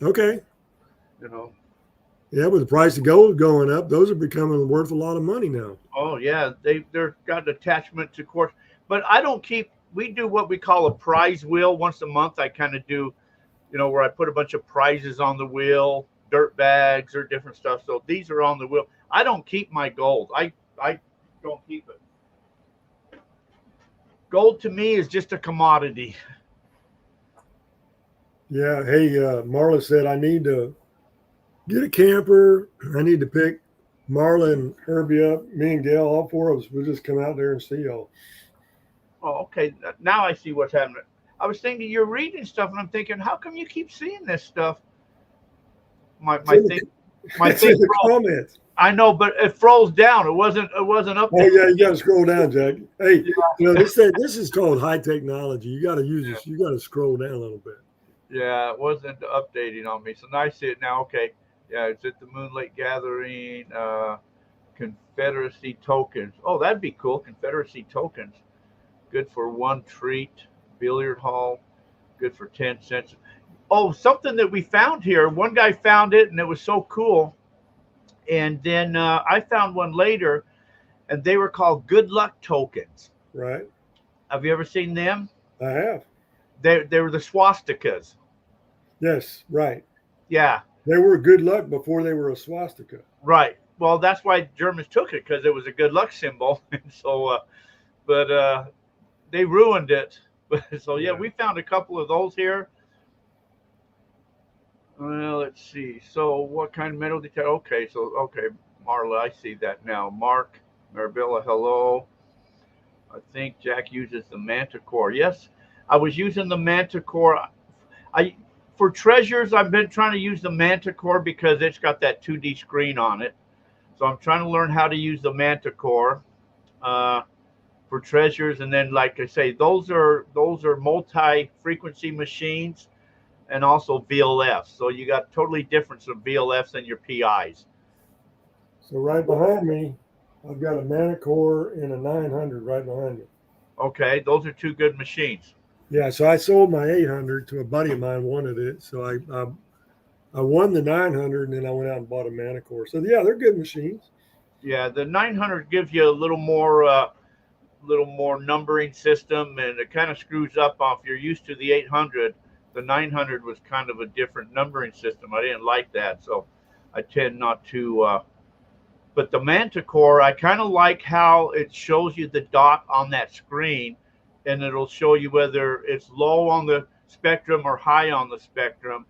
Speaker 4: Okay.
Speaker 3: You know.
Speaker 4: Yeah, with the price of gold going up, those are becoming worth a lot of money now.
Speaker 3: Oh yeah, they're got an attachment to course, but I don't keep. We do what we call a prize wheel once a month. I kind of do, where I put a bunch of prizes on the wheel, dirt bags or different stuff. So these are on the wheel. I don't keep my gold. I don't keep it. Gold to me is just a commodity.
Speaker 4: Yeah. Hey, Marla said I need to get a camper. I need to pick Marla and Herbie up. Me and Gail, all four of us, we'll just come out there and see y'all.
Speaker 3: Oh, okay. Now I see what's happening. I was thinking you're reading stuff, and I'm thinking, how come you keep seeing this stuff? My thing
Speaker 4: Comments.
Speaker 3: I know, but it froze down. It wasn't up there.
Speaker 4: Oh yeah, you got to scroll down, Jack. Hey, this is called high technology. You got to use this. You got to scroll down a little bit.
Speaker 3: Yeah, it wasn't updating on me. So now I see it now. Okay. Yeah, it's at the Moonlight Gathering, Confederacy tokens. Oh, that'd be cool. Confederacy tokens. Good for one treat. Billiard hall. Good for 10 cents. Oh, something that we found here. One guy found it, and it was so cool. And then I found one later, and they were called good luck tokens.
Speaker 4: Right.
Speaker 3: Have you ever seen them?
Speaker 4: I have.
Speaker 3: They were the swastikas.
Speaker 4: Yes, right.
Speaker 3: Yeah.
Speaker 4: They were good luck before they were a swastika.
Speaker 3: Right. Well, that's why Germans took it, because it was a good luck symbol. And so, but they ruined it. So yeah, we found a couple of those here. Well, let's see. So what kind of metal detector? Okay, Marla, I see that now. Marc, Marabella, hello. I think Jack uses the Manticore. Yes, I was using the Manticore. For treasures, I've been trying to use the Manticore because it's got that 2D screen on it. So I'm trying to learn how to use the Manticore for treasures. And then, like I say, those are multi-frequency machines. And also VLFs. So you got totally different from VLFs than your PIs.
Speaker 4: So right behind me, I've got a Manicore and a 900 right behind me.
Speaker 3: Okay, those are two good machines.
Speaker 4: Yeah, so I sold my 800 to a buddy of mine wanted it, so I won the 900 and then I went out and bought a Manicore. So yeah, they're good machines.
Speaker 3: Yeah, the 900 gives you a little more numbering system, and it kind of screws up if you're used to the 800. The 900 was kind of a different numbering system. I didn't like that, so I tend not to. But the Manticore, I kind of like how it shows you the dot on that screen, and it'll show you whether it's low on the spectrum or high on the spectrum.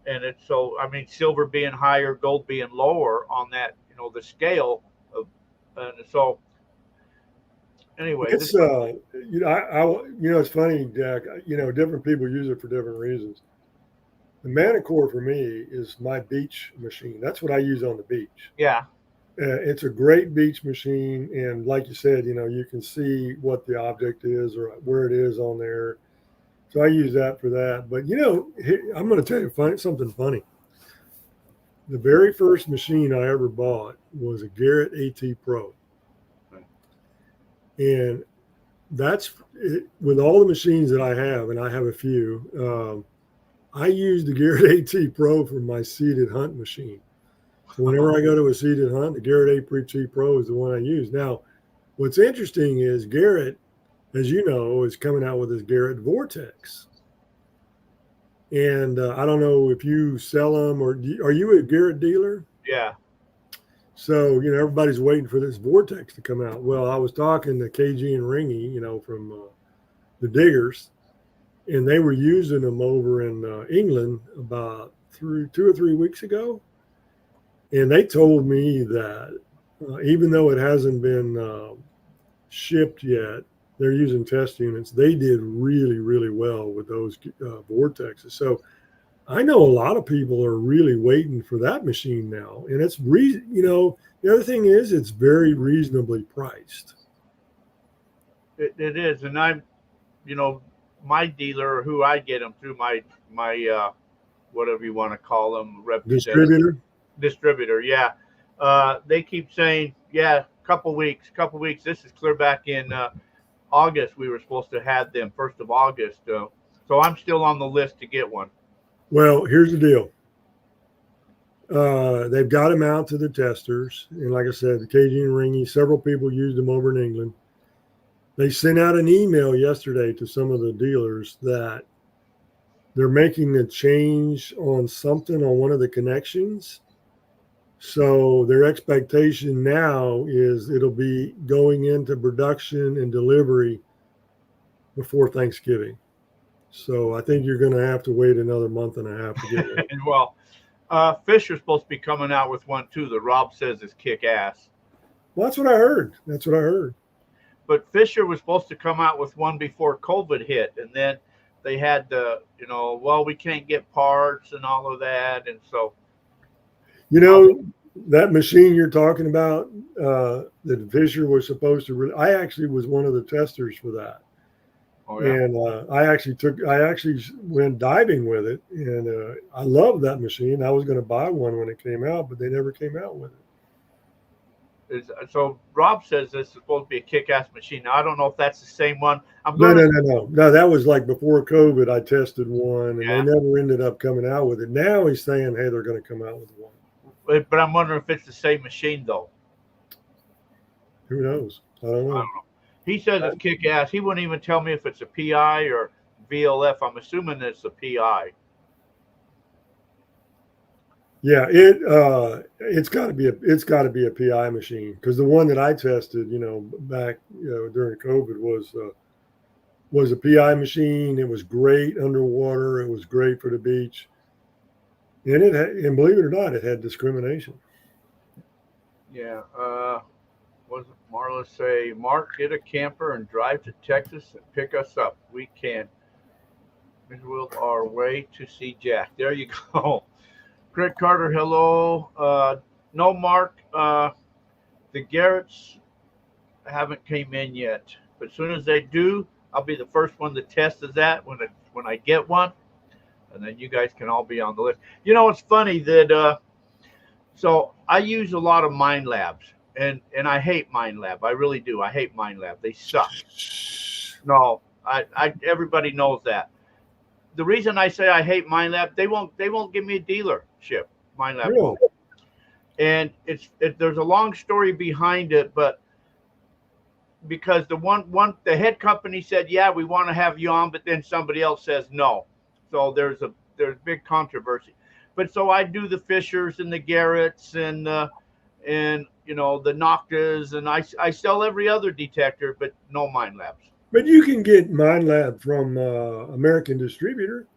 Speaker 3: And it's so, I mean, silver being higher, gold being lower on that, the scale of, and so anyway,
Speaker 4: It's it's funny, Jack. Different people use it for different reasons. The Manicore for me is my beach machine. That's what I use on the beach.
Speaker 3: yeah,
Speaker 4: It's a great beach machine, and like you said, you can see what the object is or where it is on there. So I use that for that. But I'm going to tell you something funny. The very first machine I ever bought was a Garrett AT Pro, and that's it, with all the machines that I have, and I have a few. I use the Garrett AT Pro for my seated hunt machine. So whenever I go to a seated hunt, the Garrett AT Pro is the one I use. Now, what's interesting is Garrett, as you know, is coming out with his Garrett Vortex. And I don't know if you sell them or are you a Garrett dealer?
Speaker 3: yeah,
Speaker 4: So, everybody's waiting for this Vortex to come out. Well, I was talking to KG and Ringy, from the Diggers, and they were using them over in England about 2 or 3 weeks ago. And they told me that even though it hasn't been shipped yet, they're using test units. They did really, really well with those vortexes. So I know a lot of people are really waiting for that machine now. And it's, the other thing is it's very reasonably priced.
Speaker 3: it is. And I'm, my dealer, who I get them through, my whatever you want to call them, distributor. Yeah. They keep saying, yeah, couple weeks. This is clear back in August. We were supposed to have them 1st of August. So I'm still on the list to get one.
Speaker 4: Well, here's the deal. They've got them out to the testers. And like I said, the KG and Ringy, several people used them over in England. They sent out an email yesterday to some of the dealers that they're making a change on something on one of the connections. So their expectation now is it'll be going into production and delivery before Thanksgiving. So I think you're going to have to wait another month and a half to get it.
Speaker 3: Well, Fisher's supposed to be coming out with one too that Rob says is kick ass.
Speaker 4: Well, that's what I heard.
Speaker 3: But Fisher was supposed to come out with one before COVID hit, and then they had we can't get parts and all of that, and so.
Speaker 4: That machine you're talking about, that Fisher was supposed to. I actually was one of the testers for that.
Speaker 3: Oh, yeah.
Speaker 4: And I actually went diving with it, and I love that machine. I was going to buy one when it came out, but they never came out with it.
Speaker 3: So Rob says this is supposed to be a kick-ass machine. Now I don't know if that's the same one.
Speaker 4: No. That was like before COVID. I tested one, and they never ended up coming out with it. Now he's saying, hey, they're going to come out with one.
Speaker 3: But I'm wondering if it's the same machine though.
Speaker 4: Who knows? I don't know.
Speaker 3: He says it's kick-ass. He wouldn't even tell me if it's a PI or VLF. I'm assuming it's a PI.
Speaker 4: Yeah, it's got to be a PI machine, because the one that I tested, back during COVID was a PI machine. It was great underwater. It was great for the beach, and believe it or not, it had discrimination.
Speaker 3: Yeah. What does Marla say? Mark, get a camper and drive to Texas and pick us up. We can. We'll our way to see Jack. There you go. Greg Carter, hello. No, Mark, the Garretts haven't came in yet, but as soon as they do, I'll be the first one to test that when I get one, and then you guys can all be on the list. It's funny that so I use a lot of mind labs, and I hate Mind Lab. I really do. I hate Mind Lab. They suck. No, everybody knows that. The reason I say I hate Mind Lab, they won't give me a dealership. Mind Lab
Speaker 4: Really?
Speaker 3: won't. And there's a long story behind it, but because the head company said, yeah, we want to have you on, but then somebody else says no. So there's big controversy. But so I do the Fishers and the Garretts and the Noctas, and I sell every other detector, but no Mind Labs.
Speaker 4: But you can get Mind Lab from American Distributor.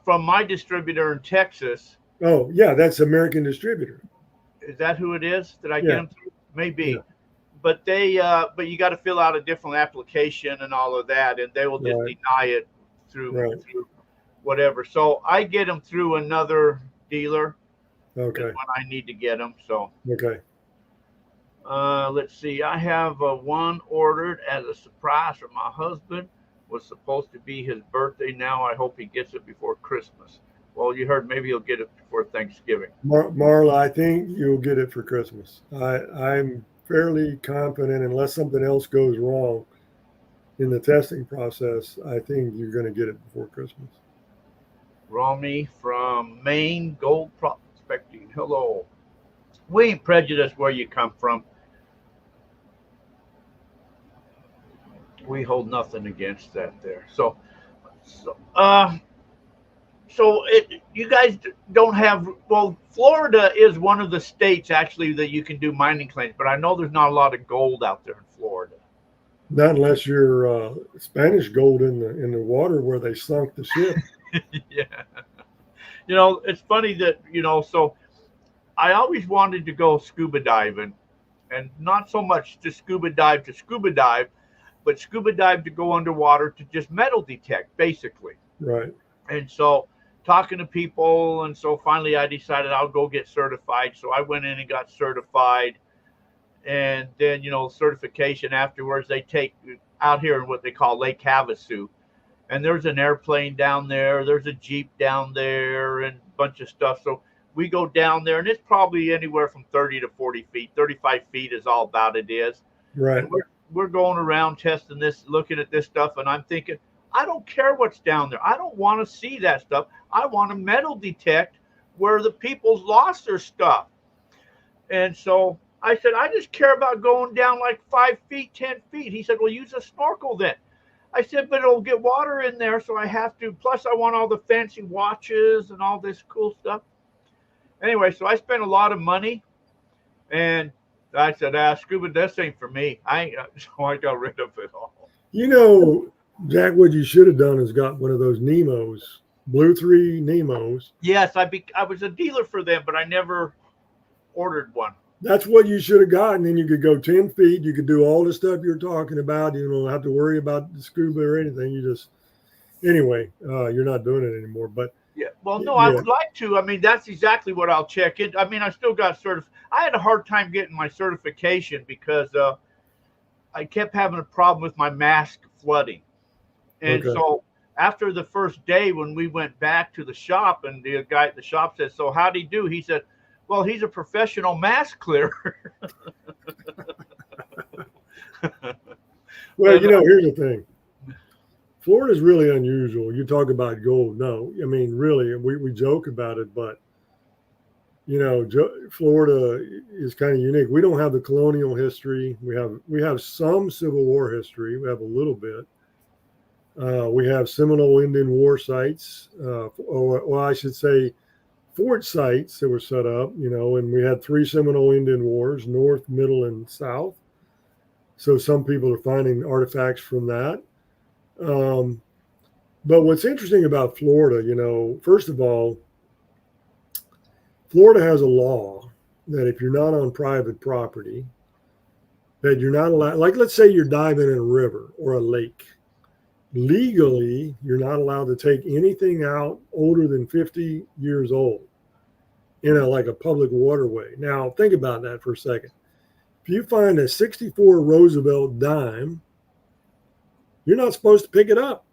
Speaker 3: From my distributor in Texas.
Speaker 4: Oh, yeah, that's American Distributor.
Speaker 3: Is that who it is? Did I get them through? Maybe.
Speaker 4: Yeah.
Speaker 3: But but you got to fill out a different application and all of that, and they will just deny it through whatever. So I get them through another dealer.
Speaker 4: Okay.
Speaker 3: When I need to get them. So.
Speaker 4: Okay.
Speaker 3: Let's see. I have one ordered as a surprise for my husband. Was supposed to be his birthday. Now I hope he gets it before Christmas. Well, you heard maybe he'll get it before Thanksgiving.
Speaker 4: Marla, I think you'll get it for Christmas. I'm fairly confident, unless something else goes wrong in the testing process, I think you're going to get it before Christmas.
Speaker 3: Romy from Maine, Gold Prospecting. Hello. We ain't prejudiced where you come from. We hold nothing against that there. So you guys don't have, well, Florida is one of the states actually that you can do mining claims, but I know there's not a lot of gold out there in Florida.
Speaker 4: Not unless you're Spanish gold in the water where they sunk the ship.
Speaker 3: Yeah. It's funny that, so I always wanted to go scuba diving, and not so much to scuba dive, but scuba dive to go underwater to just metal detect, basically.
Speaker 4: Right.
Speaker 3: And so talking to people, and so finally I decided I'll go get certified. So I went in and got certified, and then, certification afterwards, they take out here in what they call Lake Havasu. And there's an airplane down there, there's a Jeep down there, and a bunch of stuff. So we go down there, and it's probably anywhere from 30 to 40 feet. 35 feet is all about it is.
Speaker 4: Right.
Speaker 3: We're going around testing this, looking at this stuff, and I'm thinking, I don't care what's down there. I don't want to see that stuff. I want to metal detect where the people's lost their stuff. And so I said, I just care about going down like 5 feet, 10 feet. He said, well, use a snorkel then. I said, but it'll get water in there, so I have to. Plus, I want all the fancy watches and all this cool stuff. Anyway, so I spent a lot of money, and I said, scuba, this ain't for me. So I got rid of it all.
Speaker 4: Jack, what you should have done is got one of those Nemos, Blue 3 Nemos.
Speaker 3: Yes, I was a dealer for them, but I never ordered one.
Speaker 4: That's what you should have gotten. Then you could go 10 feet. You could do all the stuff you're talking about. You don't have to worry about the scuba or anything. Anyway, you're not doing it anymore. But
Speaker 3: yeah, well, no, I would like to. I mean, that's exactly what I'll check in. I mean, I still got I had a hard time getting my certification because I kept having a problem with my mask flooding. And so after the first day, when we went back to the shop, and the guy at the shop said, so how'd he do? He said, well, he's a professional mask clearer.
Speaker 4: Well, here's the thing. Florida's really unusual. You talk about gold. No, I mean, really, we joke about it, but, Florida is kind of unique. We don't have the colonial history. We have some Civil War history. We have a little bit. We have Seminole Indian War sites, or I should say fort sites that were set up, and we had 3 Seminole Indian Wars, North, Middle, and South. So some people are finding artifacts from that. But what's interesting about Florida, first of all, Florida has a law that if you're not on private property, that you're not allowed, like let's say you're diving in a river or a lake. Legally, you're not allowed to take anything out older than 50 years old in a public waterway. Now, think about that for a second. If you find a 64 Roosevelt dime, you're not supposed to pick it up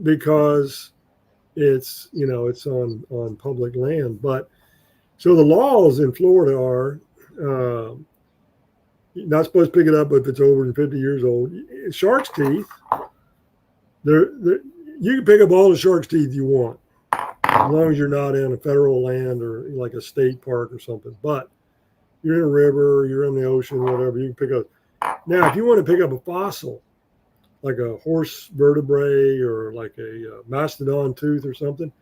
Speaker 4: because it's, it's on public land. But So the laws in Florida are you're not supposed to pick it up if it's over 50 years old. Shark's teeth, you can pick up all the shark's teeth you want, as long as you're not in a federal land or like a state park or something. But you're in a river, you're in the ocean, whatever, you can pick up. Now, if you want to pick up a fossil, like a horse vertebrae or like a mastodon tooth or something,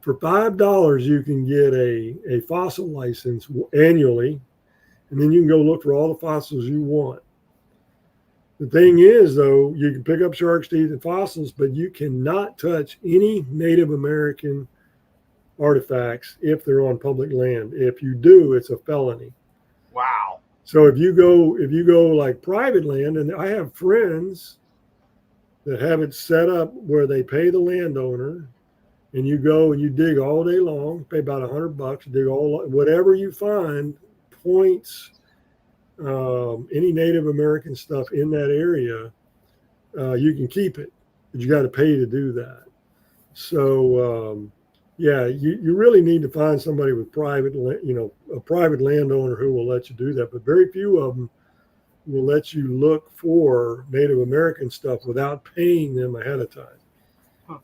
Speaker 4: for $5 you can get a fossil license annually, and then you can go look for all the fossils you want. The thing is, though, you can pick up shark's teeth and fossils, but you cannot touch any Native American artifacts if they're on public land. If you do, it's a felony.
Speaker 3: Wow.
Speaker 4: So if you go like private land, and I have friends that have it set up where they pay the landowner, and you go and you dig all day long, pay about $100, dig whatever you find, points, any Native American stuff in that area, you can keep it, but you got to pay to do that. So yeah, you really need to find somebody with a private landowner who will let you do that. But very few of them will let you look for Native American stuff without paying them ahead of time.
Speaker 3: Huh.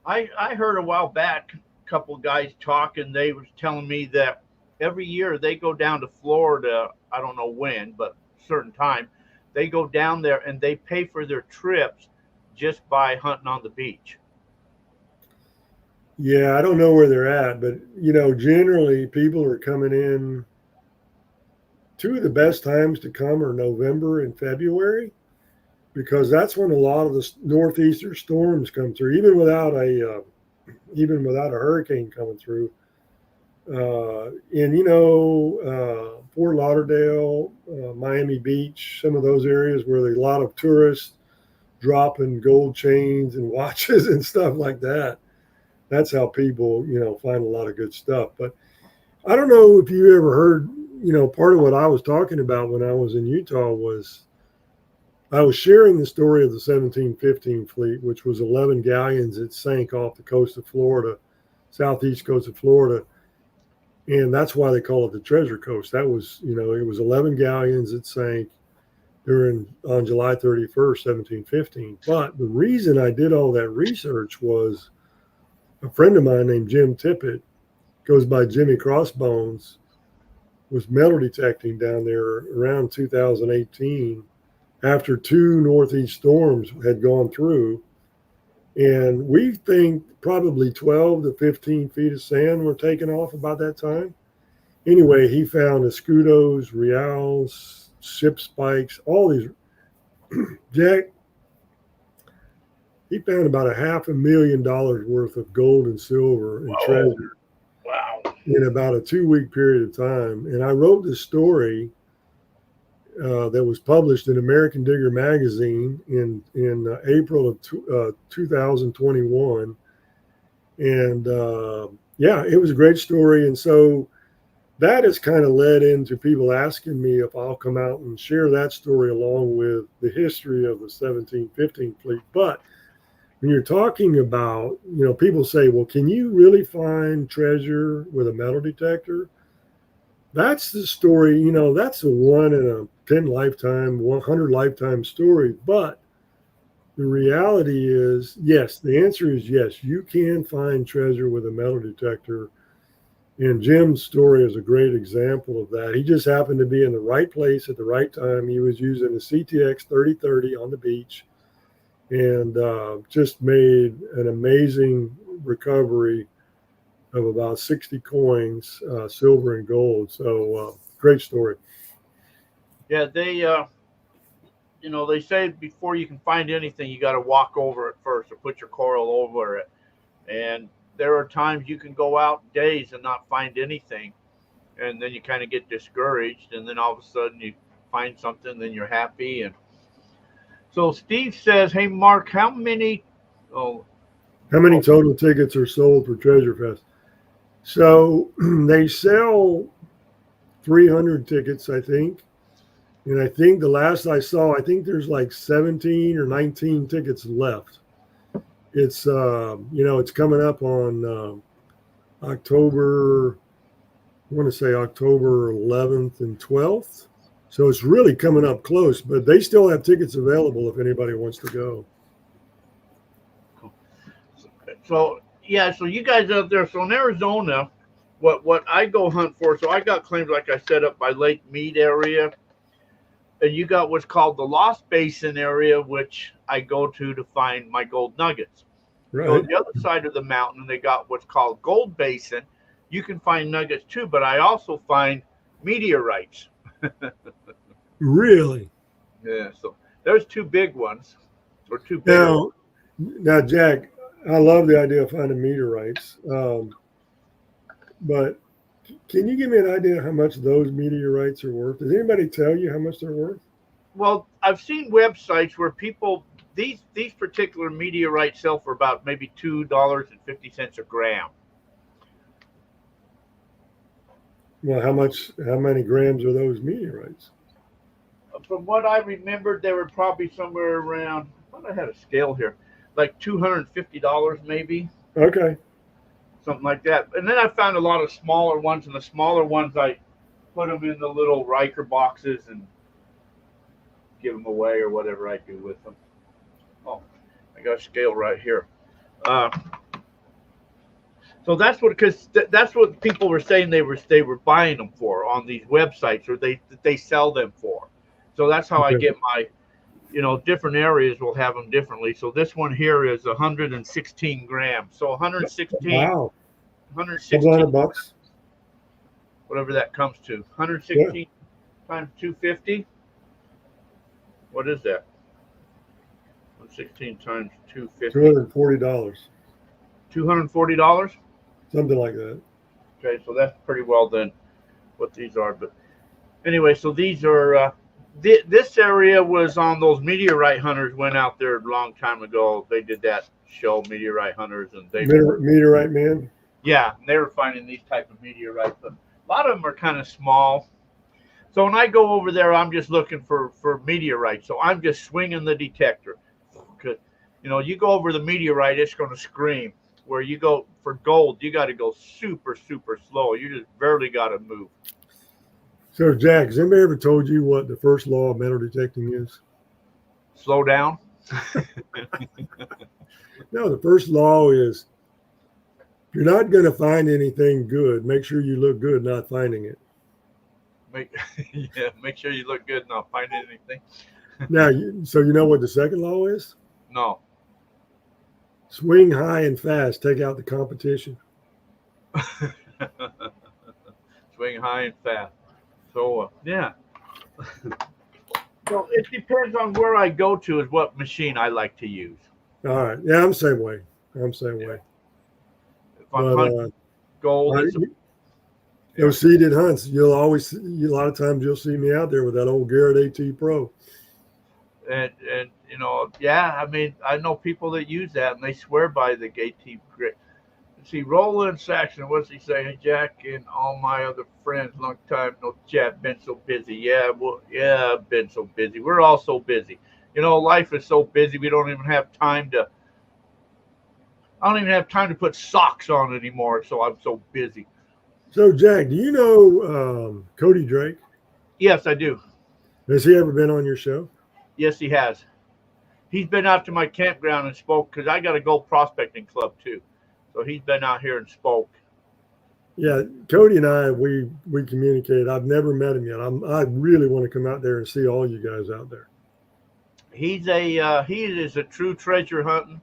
Speaker 3: I heard a while back a couple of guys talking. They was telling me that every year they go down to Florida. I don't know when, but certain time they go down there and they pay for their trips just by hunting on the beach.
Speaker 4: Yeah, I don't know where they're at, but generally people are coming in. Two of the best times to come are November and February, because that's when a lot of the northeastern storms come through, even without a hurricane coming through. Fort Lauderdale, Miami Beach, some of those areas where there's a lot of tourists dropping gold chains and watches and stuff like that. That's how people, find a lot of good stuff. But I don't know if you ever heard, part of what I was talking about when I was in Utah was I was sharing the story of the 1715 fleet, which was 11 galleons that sank off the coast of Florida, southeast coast of Florida. And that's why they call it the Treasure Coast. That was, it was 11 galleons that sank on July 31st, 1715. But the reason I did all that research was a friend of mine named Jim Tippett, goes by Jimmy Crossbones, was metal detecting down there around 2018 after two northeast storms had gone through. And we think probably 12 to 15 feet of sand were taken off about that time. Anyway, he found escudos, reals, ship spikes, all these. Jack, he found about $500,000 worth of gold and silver and treasure.
Speaker 3: Wow.
Speaker 4: In about a 2-week period of time. And I wrote this story that was published in American Digger magazine in April of 2021. And it was a great story. And so that has kind of led into people asking me if I'll come out and share that story along with the history of the 1715 fleet. But when you're talking about, people say, well, can you really find treasure with a metal detector? That's the story, that's a 1 in a 10 lifetime, 100 lifetime story. But the reality is, yes, the answer is yes, you can find treasure with a metal detector. And Jim's story is a great example of that. He just happened to be in the right place at the right time. He was using a CTX 3030 on the beach and just made an amazing recovery of about 60 coins, silver and gold. So great story.
Speaker 3: Yeah, they say before you can find anything, you got to walk over it first or put your coral over it. And there are times you can go out days and not find anything. And then you kind of get discouraged. And then all of a sudden you find something, then you're happy. And so Steve says, hey, Mark, how many
Speaker 4: total tickets are sold for Treasure Fest? So they sell 300 tickets, I think. And I think the last I saw, I think there's like 17 or 19 tickets left. It's, it's coming up on October I want to say October 11th and 12th. So it's really coming up close, but they still have tickets available if anybody wants to go.
Speaker 3: So yeah, so you guys out there, so in Arizona, what I go hunt for, so I got claims like I said up by Lake Mead area, and you got what's called the Lost Basin area, which I go to find my gold nuggets.
Speaker 4: Right.
Speaker 3: Go to the other side of the mountain, and they got what's called Gold Basin. You can find nuggets too, but I also find meteorites.
Speaker 4: Really?
Speaker 3: Yeah, so there's two big ones, or two big ones.
Speaker 4: Now, Jack, I love the idea of finding meteorites, but can you give me an idea how much those meteorites are worth? Does anybody tell you how much they're worth?
Speaker 3: Well, I've seen websites where people these particular meteorites sell for about maybe $2.50 a gram.
Speaker 4: Well, how many grams are those meteorites?
Speaker 3: From what I remembered, they were probably somewhere around, I thought I had a scale here, like $250 maybe.
Speaker 4: Okay.
Speaker 3: Something like that. And then I found a lot of smaller ones, and the smaller ones I put them in the little Riker boxes and give them away or whatever I do with them. Oh, I got a scale right here. So that's what, because that's what people were saying they were buying them for on these websites, or they sell them for. So that's how I get my, different areas will have them differently. So this one here is 116 grams. So 116.
Speaker 4: Wow.
Speaker 3: 116
Speaker 4: bucks.
Speaker 3: Whatever that comes to. 116 times 250. What is that? 116 times 250.
Speaker 4: $240.
Speaker 3: $240.
Speaker 4: Something like that.
Speaker 3: Okay, so that's pretty well then what these are. But anyway, so these are this area was on those meteorite hunters went out there a long time ago. They did that show, Meteorite Hunters, and they
Speaker 4: Meteorite Man.
Speaker 3: Yeah, they were finding these type of meteorites, but a lot of them are kind of small. So when I go over there, I'm just looking for meteorites. So I'm just swinging the detector. Because, you go over the meteorite, it's going to scream. Where you go for gold, you got to go super, super slow. You just barely got to move.
Speaker 4: So, Jack, has anybody ever told you what the first law of metal detecting is?
Speaker 3: Slow down?
Speaker 4: No, the first law is if you're not going to find anything good, make sure you look good not finding it.
Speaker 3: Make sure you look good not finding anything.
Speaker 4: Now, so you know what the second law is?
Speaker 3: No.
Speaker 4: Swing high and fast, take out the competition.
Speaker 3: Swing high and fast. So, yeah. So it depends on where I go to is what machine I like to use.
Speaker 4: All right. Yeah, I'm the same way. If
Speaker 3: I'm hunting gold,
Speaker 4: those seeded hunts, a lot of times you'll see me out there with that old Garrett AT Pro.
Speaker 3: And I mean, I know people that use that and they swear by the AT grit. See, Roland Saxon, what's he saying? Jack and all my other friends, long time no chat, been so busy. Yeah, been so busy. We're all so busy. Life is so busy. We don't even have time to. I don't even have time to put socks on anymore. So I'm so busy.
Speaker 4: So, Jack, do you know Cody Drake?
Speaker 3: Yes, I do.
Speaker 4: Has he ever been on your show?
Speaker 3: Yes, he has. He's been out to my campground and spoke because I got a gold prospecting club too. So he's been out here and spoke. Yeah,
Speaker 4: Cody and I, we communicated. I've never met him yet. I really want to come out there and see all you guys out there.
Speaker 3: He is a true treasure hunting.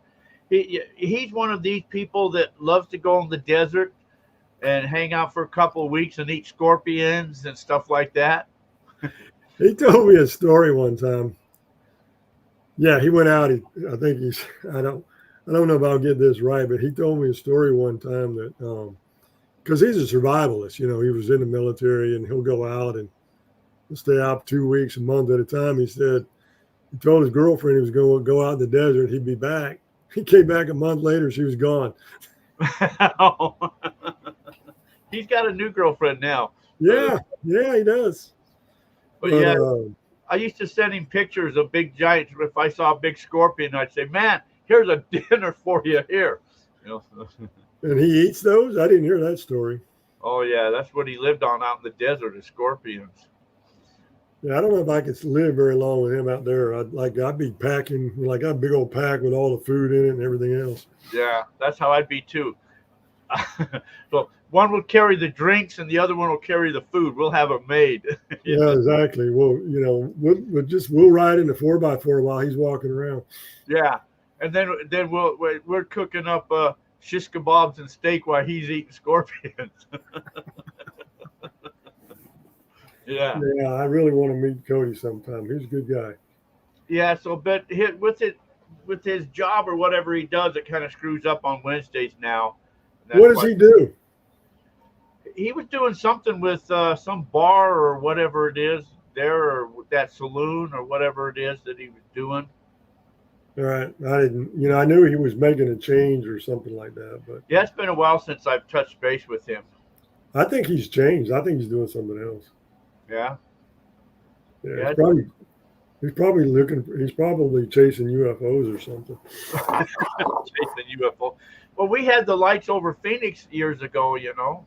Speaker 3: He's one of these people that loves to go in the desert and hang out for a couple of weeks and eat scorpions and stuff like that.
Speaker 4: He told me a story one time. Yeah, he went out. I don't know if I'll get this right, but he told me a story one time that because he's a survivalist, he was in the military and he'll go out and stay out 2 weeks, a month at a time. He said he told his girlfriend he was going to go out in the desert. He'd be back. He came back a month later. She was gone.
Speaker 3: He's got a new girlfriend now.
Speaker 4: Yeah, he does.
Speaker 3: But I used to send him pictures of big giants. If I saw a big scorpion, I'd say, "Man, here's a dinner for you here."
Speaker 4: And he eats those? I didn't hear that story.
Speaker 3: Oh yeah, that's what he lived on out in the desert, is scorpions.
Speaker 4: Yeah, I don't know if I could live very long with him out there. I'd be packing, like a big old pack with all the food in it and everything else.
Speaker 3: Yeah, that's how I'd be too. So one will carry the drinks and the other one will carry the food. We'll have it made.
Speaker 4: Yeah, exactly. Well, we'll ride in the 4x4 while he's walking around.
Speaker 3: Yeah, and then we're cooking up shish kebabs and steak while he's eating scorpions. Yeah,
Speaker 4: Yeah, I really want to meet Cody sometime. He's a good guy.
Speaker 3: yeah. So, but with his job or whatever he does, it kind of screws up on Wednesdays now. And
Speaker 4: What
Speaker 3: that's
Speaker 4: does
Speaker 3: why
Speaker 4: he do?
Speaker 3: he was doing something with some bar or whatever it is there, or that saloon or whatever it is that he was doing.
Speaker 4: All right, I didn't. I knew he was making a change or something like that, but
Speaker 3: Yeah, it's been a while since I've touched base with him.
Speaker 4: I think he's changed. I think he's doing something else.
Speaker 3: Yeah,
Speaker 4: Yeah,
Speaker 3: yeah.
Speaker 4: he's probably looking. He's probably chasing UFOs or something.
Speaker 3: Chasing UFO. Well, we had the lights over Phoenix years ago, you know.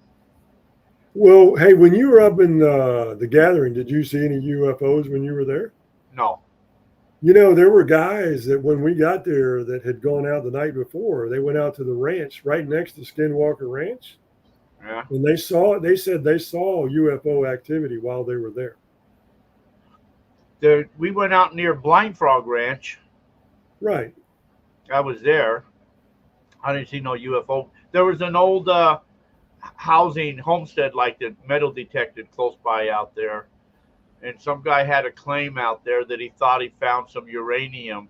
Speaker 4: Well, hey, when you were up in the gathering, did you see any UFOs when you were there?
Speaker 3: No.
Speaker 4: There were guys that when we got there that had gone out the night before. They went out to the ranch right next to Skinwalker Ranch,
Speaker 3: Yeah.
Speaker 4: and they said they saw UFO activity while they were there.
Speaker 3: We went out near Blind Frog Ranch.
Speaker 4: Right.
Speaker 3: I was there. I didn't see no UFO. There was an old housing homestead like the metal detected close by out there. And some guy had a claim out there that he thought he found some uranium.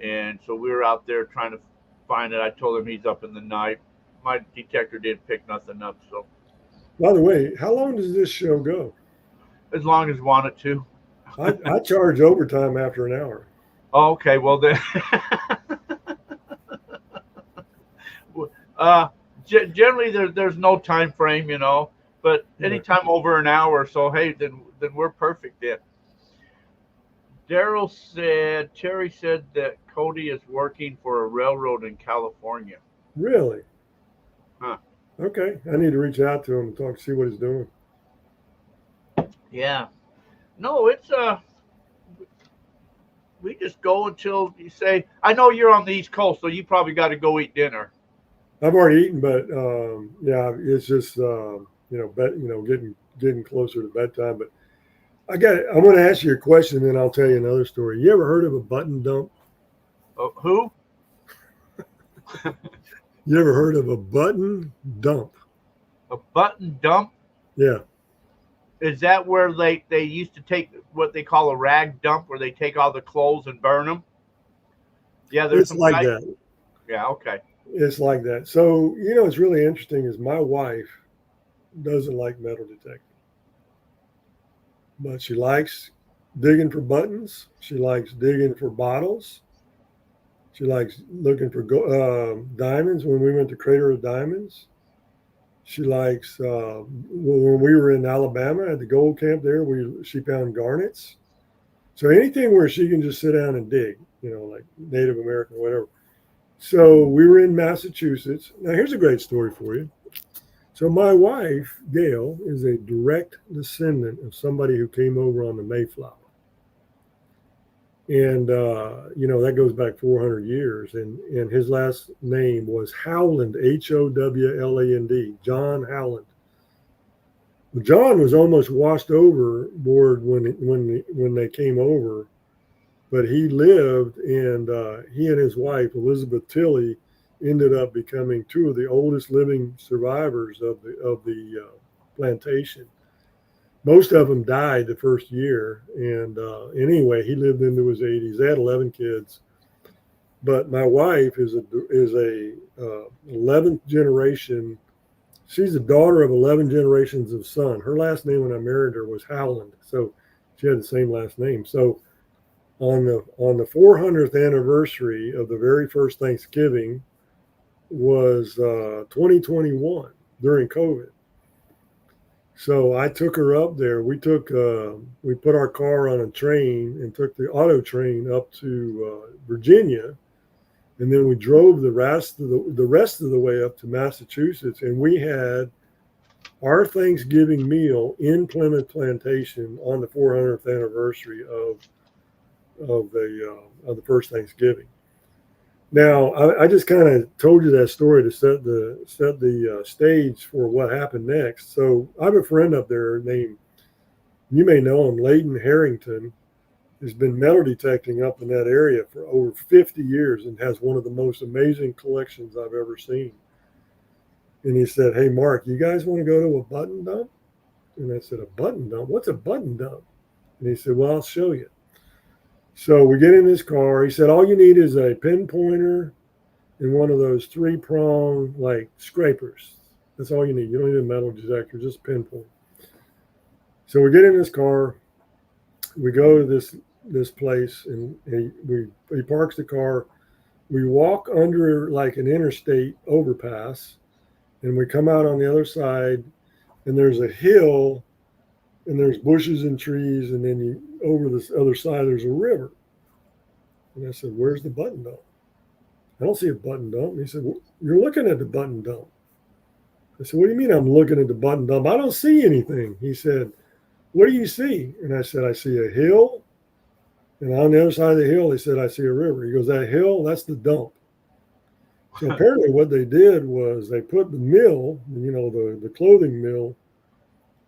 Speaker 3: And so we were out there trying to find it. I told him he's up in the night. My detector didn't pick nothing up. So
Speaker 4: By the way, how long does this show go?
Speaker 3: as long as wanted to.
Speaker 4: I charge overtime after an hour.
Speaker 3: Oh, okay, well then. Generally, there's no time frame, you know. But anytime over an hour or so, hey, then we're perfect then. Terry said that Cody is working for a railroad in California.
Speaker 4: Really?
Speaker 3: Huh.
Speaker 4: Okay. I need to reach out to him and talk, see what he's doing.
Speaker 3: Yeah. No, it's we just go until you say. I know you're on the East Coast, so you probably got to go eat dinner.
Speaker 4: I've already eaten, but yeah, it's just getting closer to bedtime. But I'm going to ask you a question, then I'll tell you another story. You ever heard of a button dump?
Speaker 3: Who?
Speaker 4: You ever heard of a button dump?
Speaker 3: A button dump?
Speaker 4: Yeah.
Speaker 3: Is that where they used to take what they call a rag dump, where they take all the clothes and burn them? Yeah, there's
Speaker 4: It's like that.
Speaker 3: Yeah, okay.
Speaker 4: It's like that. So, what's really interesting is my wife doesn't like metal detecting. But she likes digging for buttons. She likes digging for bottles. She likes looking for diamonds when we went to Crater of Diamonds. She likes, when we were in Alabama at the gold camp there, she found garnets. So anything where she can just sit down and dig, like Native American or whatever. So we were in Massachusetts. Now, here's a great story for you. So my wife, Gail, is a direct descendant of somebody who came over on the Mayflower. And, that goes back 400 years. And his last name was Howland, Howland, John Howland. John was almost washed overboard when they came over. But he lived, and he and his wife, Elizabeth Tilley, ended up becoming two of the oldest living survivors of the plantation. Most of them died the first year, and anyway, he lived into his 80s. They had 11 kids, but my wife is a 11th generation. She's the daughter of 11 generations of son. Her last name when I married her was Howland, so she had the same last name. So on the 400th anniversary of the very first Thanksgiving was 2021 during COVID. So I took her up there. We put our car on a train and took the auto train up to Virginia, and then we drove the rest of the way up to Massachusetts. And we had our Thanksgiving meal in Plymouth Plantation on the 400th anniversary of the first Thanksgiving. Now, I just kind of told you that story to set the stage for what happened next. So I have a friend up there named, you may know him, Leighton Harrington, who's been metal detecting up in that area for over 50 years and has one of the most amazing collections I've ever seen. And he said, "Hey, Mark, you guys want to go to a button dump?" And I said, "A button dump? What's a button dump?" And he said, "Well, I'll show you." So we get in his car. He said, "All you need is a pinpointer and one of those 3-prong like scrapers. That's all you need. You don't need a metal detector, just a pinpoint." So we get in his car. We go to this place, and he parks the car. We walk under like an interstate overpass, and we come out on the other side, and there's a hill, and there's bushes and trees, and then over this other side there's a river. And I said, "Where's the button dump?" "I don't see a button dump." And he said, "Well, you're looking at the button dump." I said, "What do you mean I'm looking at the button dump? I don't see anything." He said, "What do you see?" And I said, "I see a hill. And on the other side of the hill," he said, "I see a river." He goes, "That hill, that's the dump." So apparently what they did was they put the mill, the clothing mill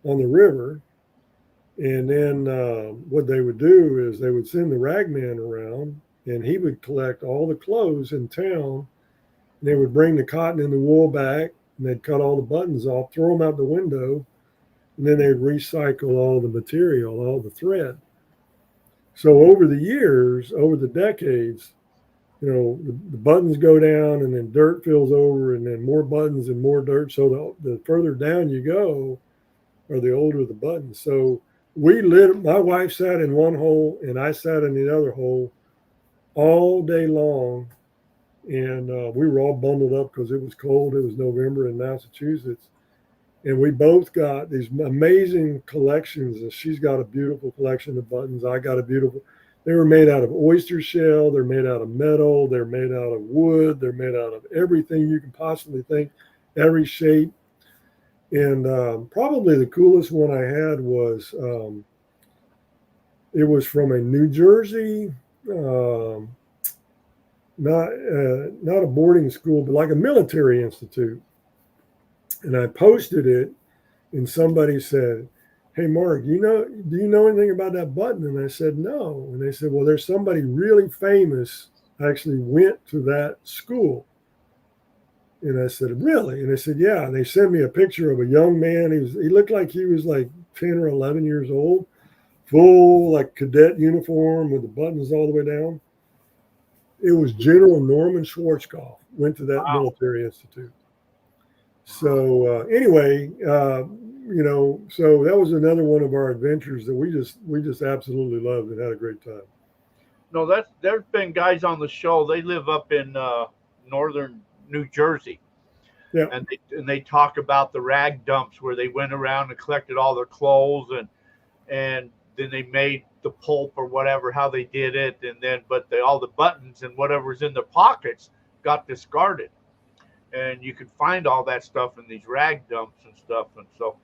Speaker 4: on the river. And then what they would do is they would send the rag man around, and he would collect all the clothes in town. And they would bring the cotton and the wool back, and they'd cut all the buttons off, throw them out the window, and then they'd recycle all the material, all the thread. So over the years, over the decades, the buttons go down, and then dirt fills over, and then more buttons and more dirt. So the further down you go, or the older the buttons. So my wife sat in one hole, and I sat in the other hole all day long. And we were all bundled up because it was cold. It was November in Massachusetts. And we both got these amazing collections. And she's got a beautiful collection of buttons. I got they were made out of oyster shell. They're made out of metal. They're made out of wood. They're made out of everything you can possibly think, every shape. And probably the coolest one I had was, it was from a New Jersey, not a boarding school, but like a military institute. And I posted it, and somebody said, "Hey, Mark, do you know anything about that button?" And I said, "No." And they said, "Well, there's somebody really famous actually went to that school." And I said, "Really?" And they said, "Yeah." And they sent me a picture of a young man. He looked like he was like 10 or 11 years old, full like cadet uniform with the buttons all the way down. It was General Norman Schwarzkopf, went to that military institute. So anyway, so that was another one of our adventures that we just absolutely loved and had a great time.
Speaker 3: No, there's been guys on the show. They live up in northern New Jersey.
Speaker 4: Yeah.
Speaker 3: And they talk about the rag dumps where they went around and collected all their clothes, and then they made the pulp or whatever, how they did it, and then all the buttons and whatever was in their pockets got discarded. And you could find all that stuff in these rag dumps and stuff. And so,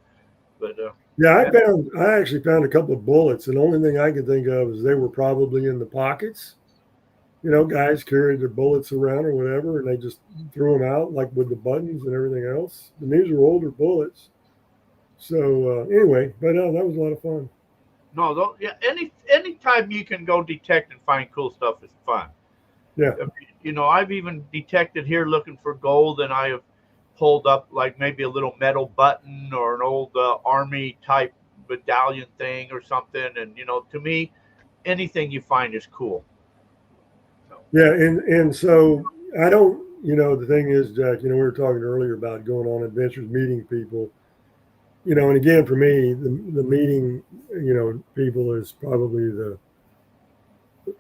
Speaker 4: I actually found a couple of bullets, and the only thing I could think of is they were probably in the pockets. Guys carried their bullets around or whatever, and they just threw them out like with the buttons and everything else. And these were older bullets. So anyway, but that was a lot of fun.
Speaker 3: No, anytime you can go detect and find cool stuff is fun.
Speaker 4: Yeah.
Speaker 3: I've even detected here looking for gold, and I have pulled up like maybe a little metal button or an old army type medallion thing or something. And, to me, anything you find is cool. So.
Speaker 4: Yeah. And so I don't, the thing is, Jack, we were talking earlier about going on adventures, meeting people, and again, for me, the meeting, people is probably the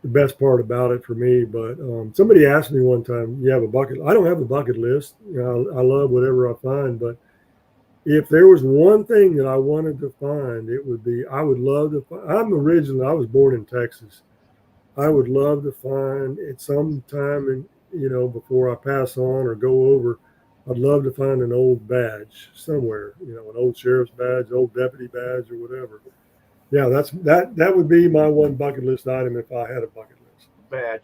Speaker 4: best part about it for me. But somebody asked me one time, "You have a bucket?" I don't have a bucket list. I love whatever I find, but if there was one thing that I wanted to find, it would be, I would love to find, I was born in Texas. I would love to find at some time, and before I pass on or go over, I'd love to find an old badge somewhere, you know, an old sheriff's badge, old deputy badge, or whatever. Yeah, that would be my one bucket list item if I had a bucket list.
Speaker 3: Badge.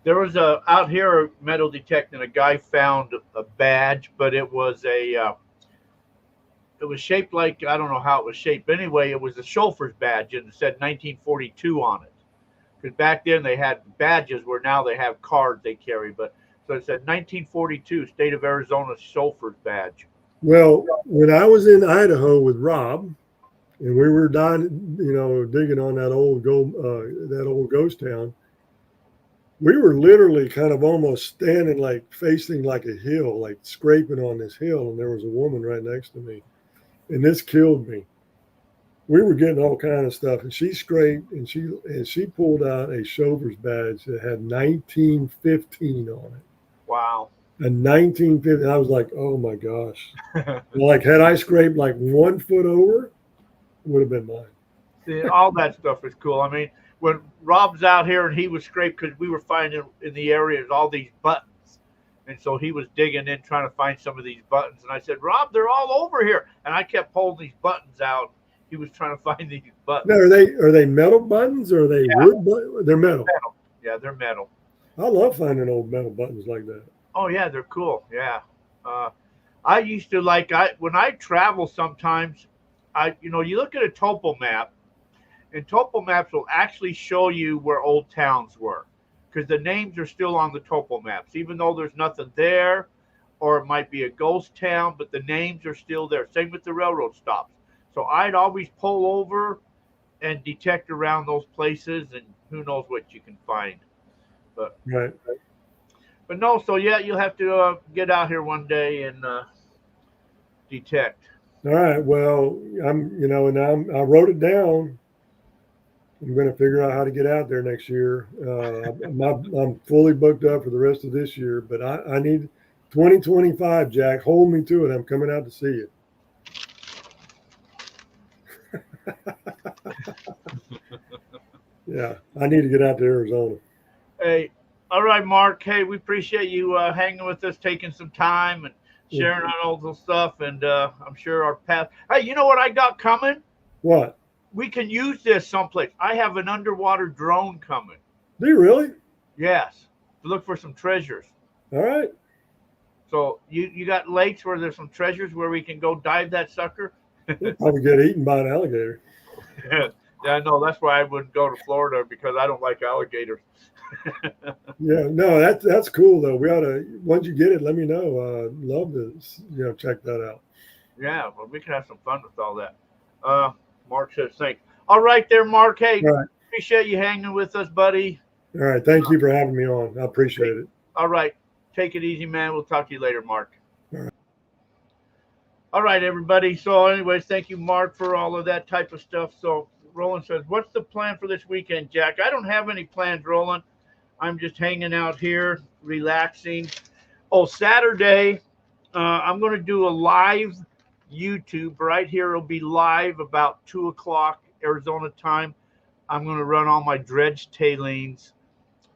Speaker 3: There was a out here metal detecting. A guy found a badge, but it was it was shaped like, I don't know how it was shaped. But anyway, it was a chauffeur's badge, and it said 1942 on it. Because back then they had badges where now they have cards they carry. But so it said 1942 State of Arizona chauffeur's badge.
Speaker 4: Well, when I was in Idaho with Rob, and we were digging on that old ghost town, we were literally kind of almost standing like facing like a hill, like scraping on this hill, and there was a woman right next to me, and this killed me. We were getting all kind of stuff, and she scraped and she pulled out a chauffeur's badge that had 1915 on it.
Speaker 3: Wow.
Speaker 4: A 1950. I was like, oh my gosh. Like, had I scraped like 1 foot over, it would have been mine.
Speaker 3: See, all that stuff is cool. I mean, when Rob's out here and he was scraped because we were finding in the areas all these buttons. And so he was digging in trying to find some of these buttons. And I said, Rob, they're all over here. And I kept pulling these buttons out. He was trying to find these buttons.
Speaker 4: Now, are they metal buttons or are they wood buttons? They're metal.
Speaker 3: Yeah, they're metal.
Speaker 4: I love finding old metal buttons like that.
Speaker 3: Oh yeah, they're cool. Yeah, I used to when I travel sometimes. You look at a topo map, and topo maps will actually show you where old towns were, because the names are still on the topo maps, even though there's nothing there, or it might be a ghost town, but the names are still there. Same with the railroad stops. So I'd always pull over and detect around those places, and who knows what you can find. But
Speaker 4: right.
Speaker 3: But no, so yeah, you'll have to get out here one day and detect.
Speaker 4: All right. Well, I wrote it down. I'm going to figure out how to get out there next year. I'm fully booked up for the rest of this year, but I need 2025, Jack. Hold me to it. I'm coming out to see you. Yeah, I need to get out to Arizona.
Speaker 3: Hey, all right, Mark. Hey, we appreciate you hanging with us, taking some time and sharing on all this stuff. And I'm sure our path. Hey, you know what I got coming?
Speaker 4: What?
Speaker 3: We can use this someplace. I have an underwater drone coming.
Speaker 4: Do you really?
Speaker 3: Yes. To look for some treasures.
Speaker 4: All right.
Speaker 3: So you got lakes where there's some treasures where we can go dive that sucker?
Speaker 4: Probably get eaten by an alligator.
Speaker 3: Yeah, no, that's why I wouldn't go to Florida, because I don't like alligators.
Speaker 4: Yeah, no, that's cool though. We ought to, once you get it, let me know. Love to check that out.
Speaker 3: Yeah, well, we can have some fun with all that. Mark says thanks. All right there, Mark. Hey,
Speaker 4: right.
Speaker 3: Appreciate you hanging with us, buddy.
Speaker 4: All right, thank you for having me on. I appreciate it.
Speaker 3: All right, take it easy, man. We'll talk to you later, Mark. All right, everybody. So anyways, thank you, Mark, for all of that type of stuff. So Roland says, what's the plan for this weekend, Jack? I don't have any plans, Roland. I'm just hanging out here, relaxing. Oh, Saturday, I'm going to do a live YouTube right here. It'll be live about 2 o'clock Arizona time. I'm going to run all my dredge tailings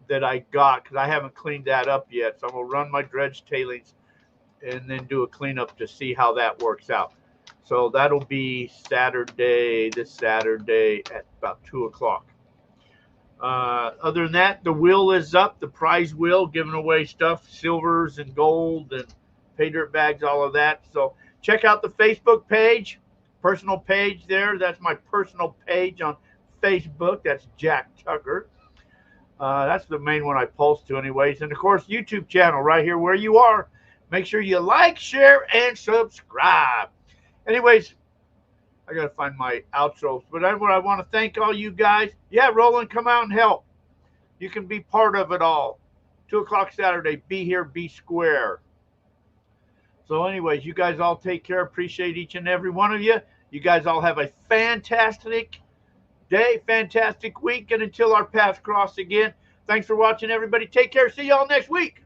Speaker 3: that I got, because I haven't cleaned that up yet. So I'm going to run my dredge tailings and then do a cleanup to see how that works out. So that'll be this Saturday at about 2 o'clock. Other than that, the wheel is up, the prize wheel, giving away stuff, silvers and gold and pay dirt bags, all of that. So check out the Facebook page, personal page there. That's my personal page on Facebook. That's Jack Tucker. That's the main one I post to anyways. And of course, YouTube channel right here where you are. Make sure you like, share, and subscribe. Anyways, I got to find my outros. But I want to thank all you guys. Yeah, Roland, come out and help. You can be part of it all. 2 o'clock Saturday. Be here, be square. So anyways, you guys all take care. Appreciate each and every one of you. You guys all have a fantastic day, fantastic week. And until our paths cross again, thanks for watching, everybody. Take care. See y'all next week.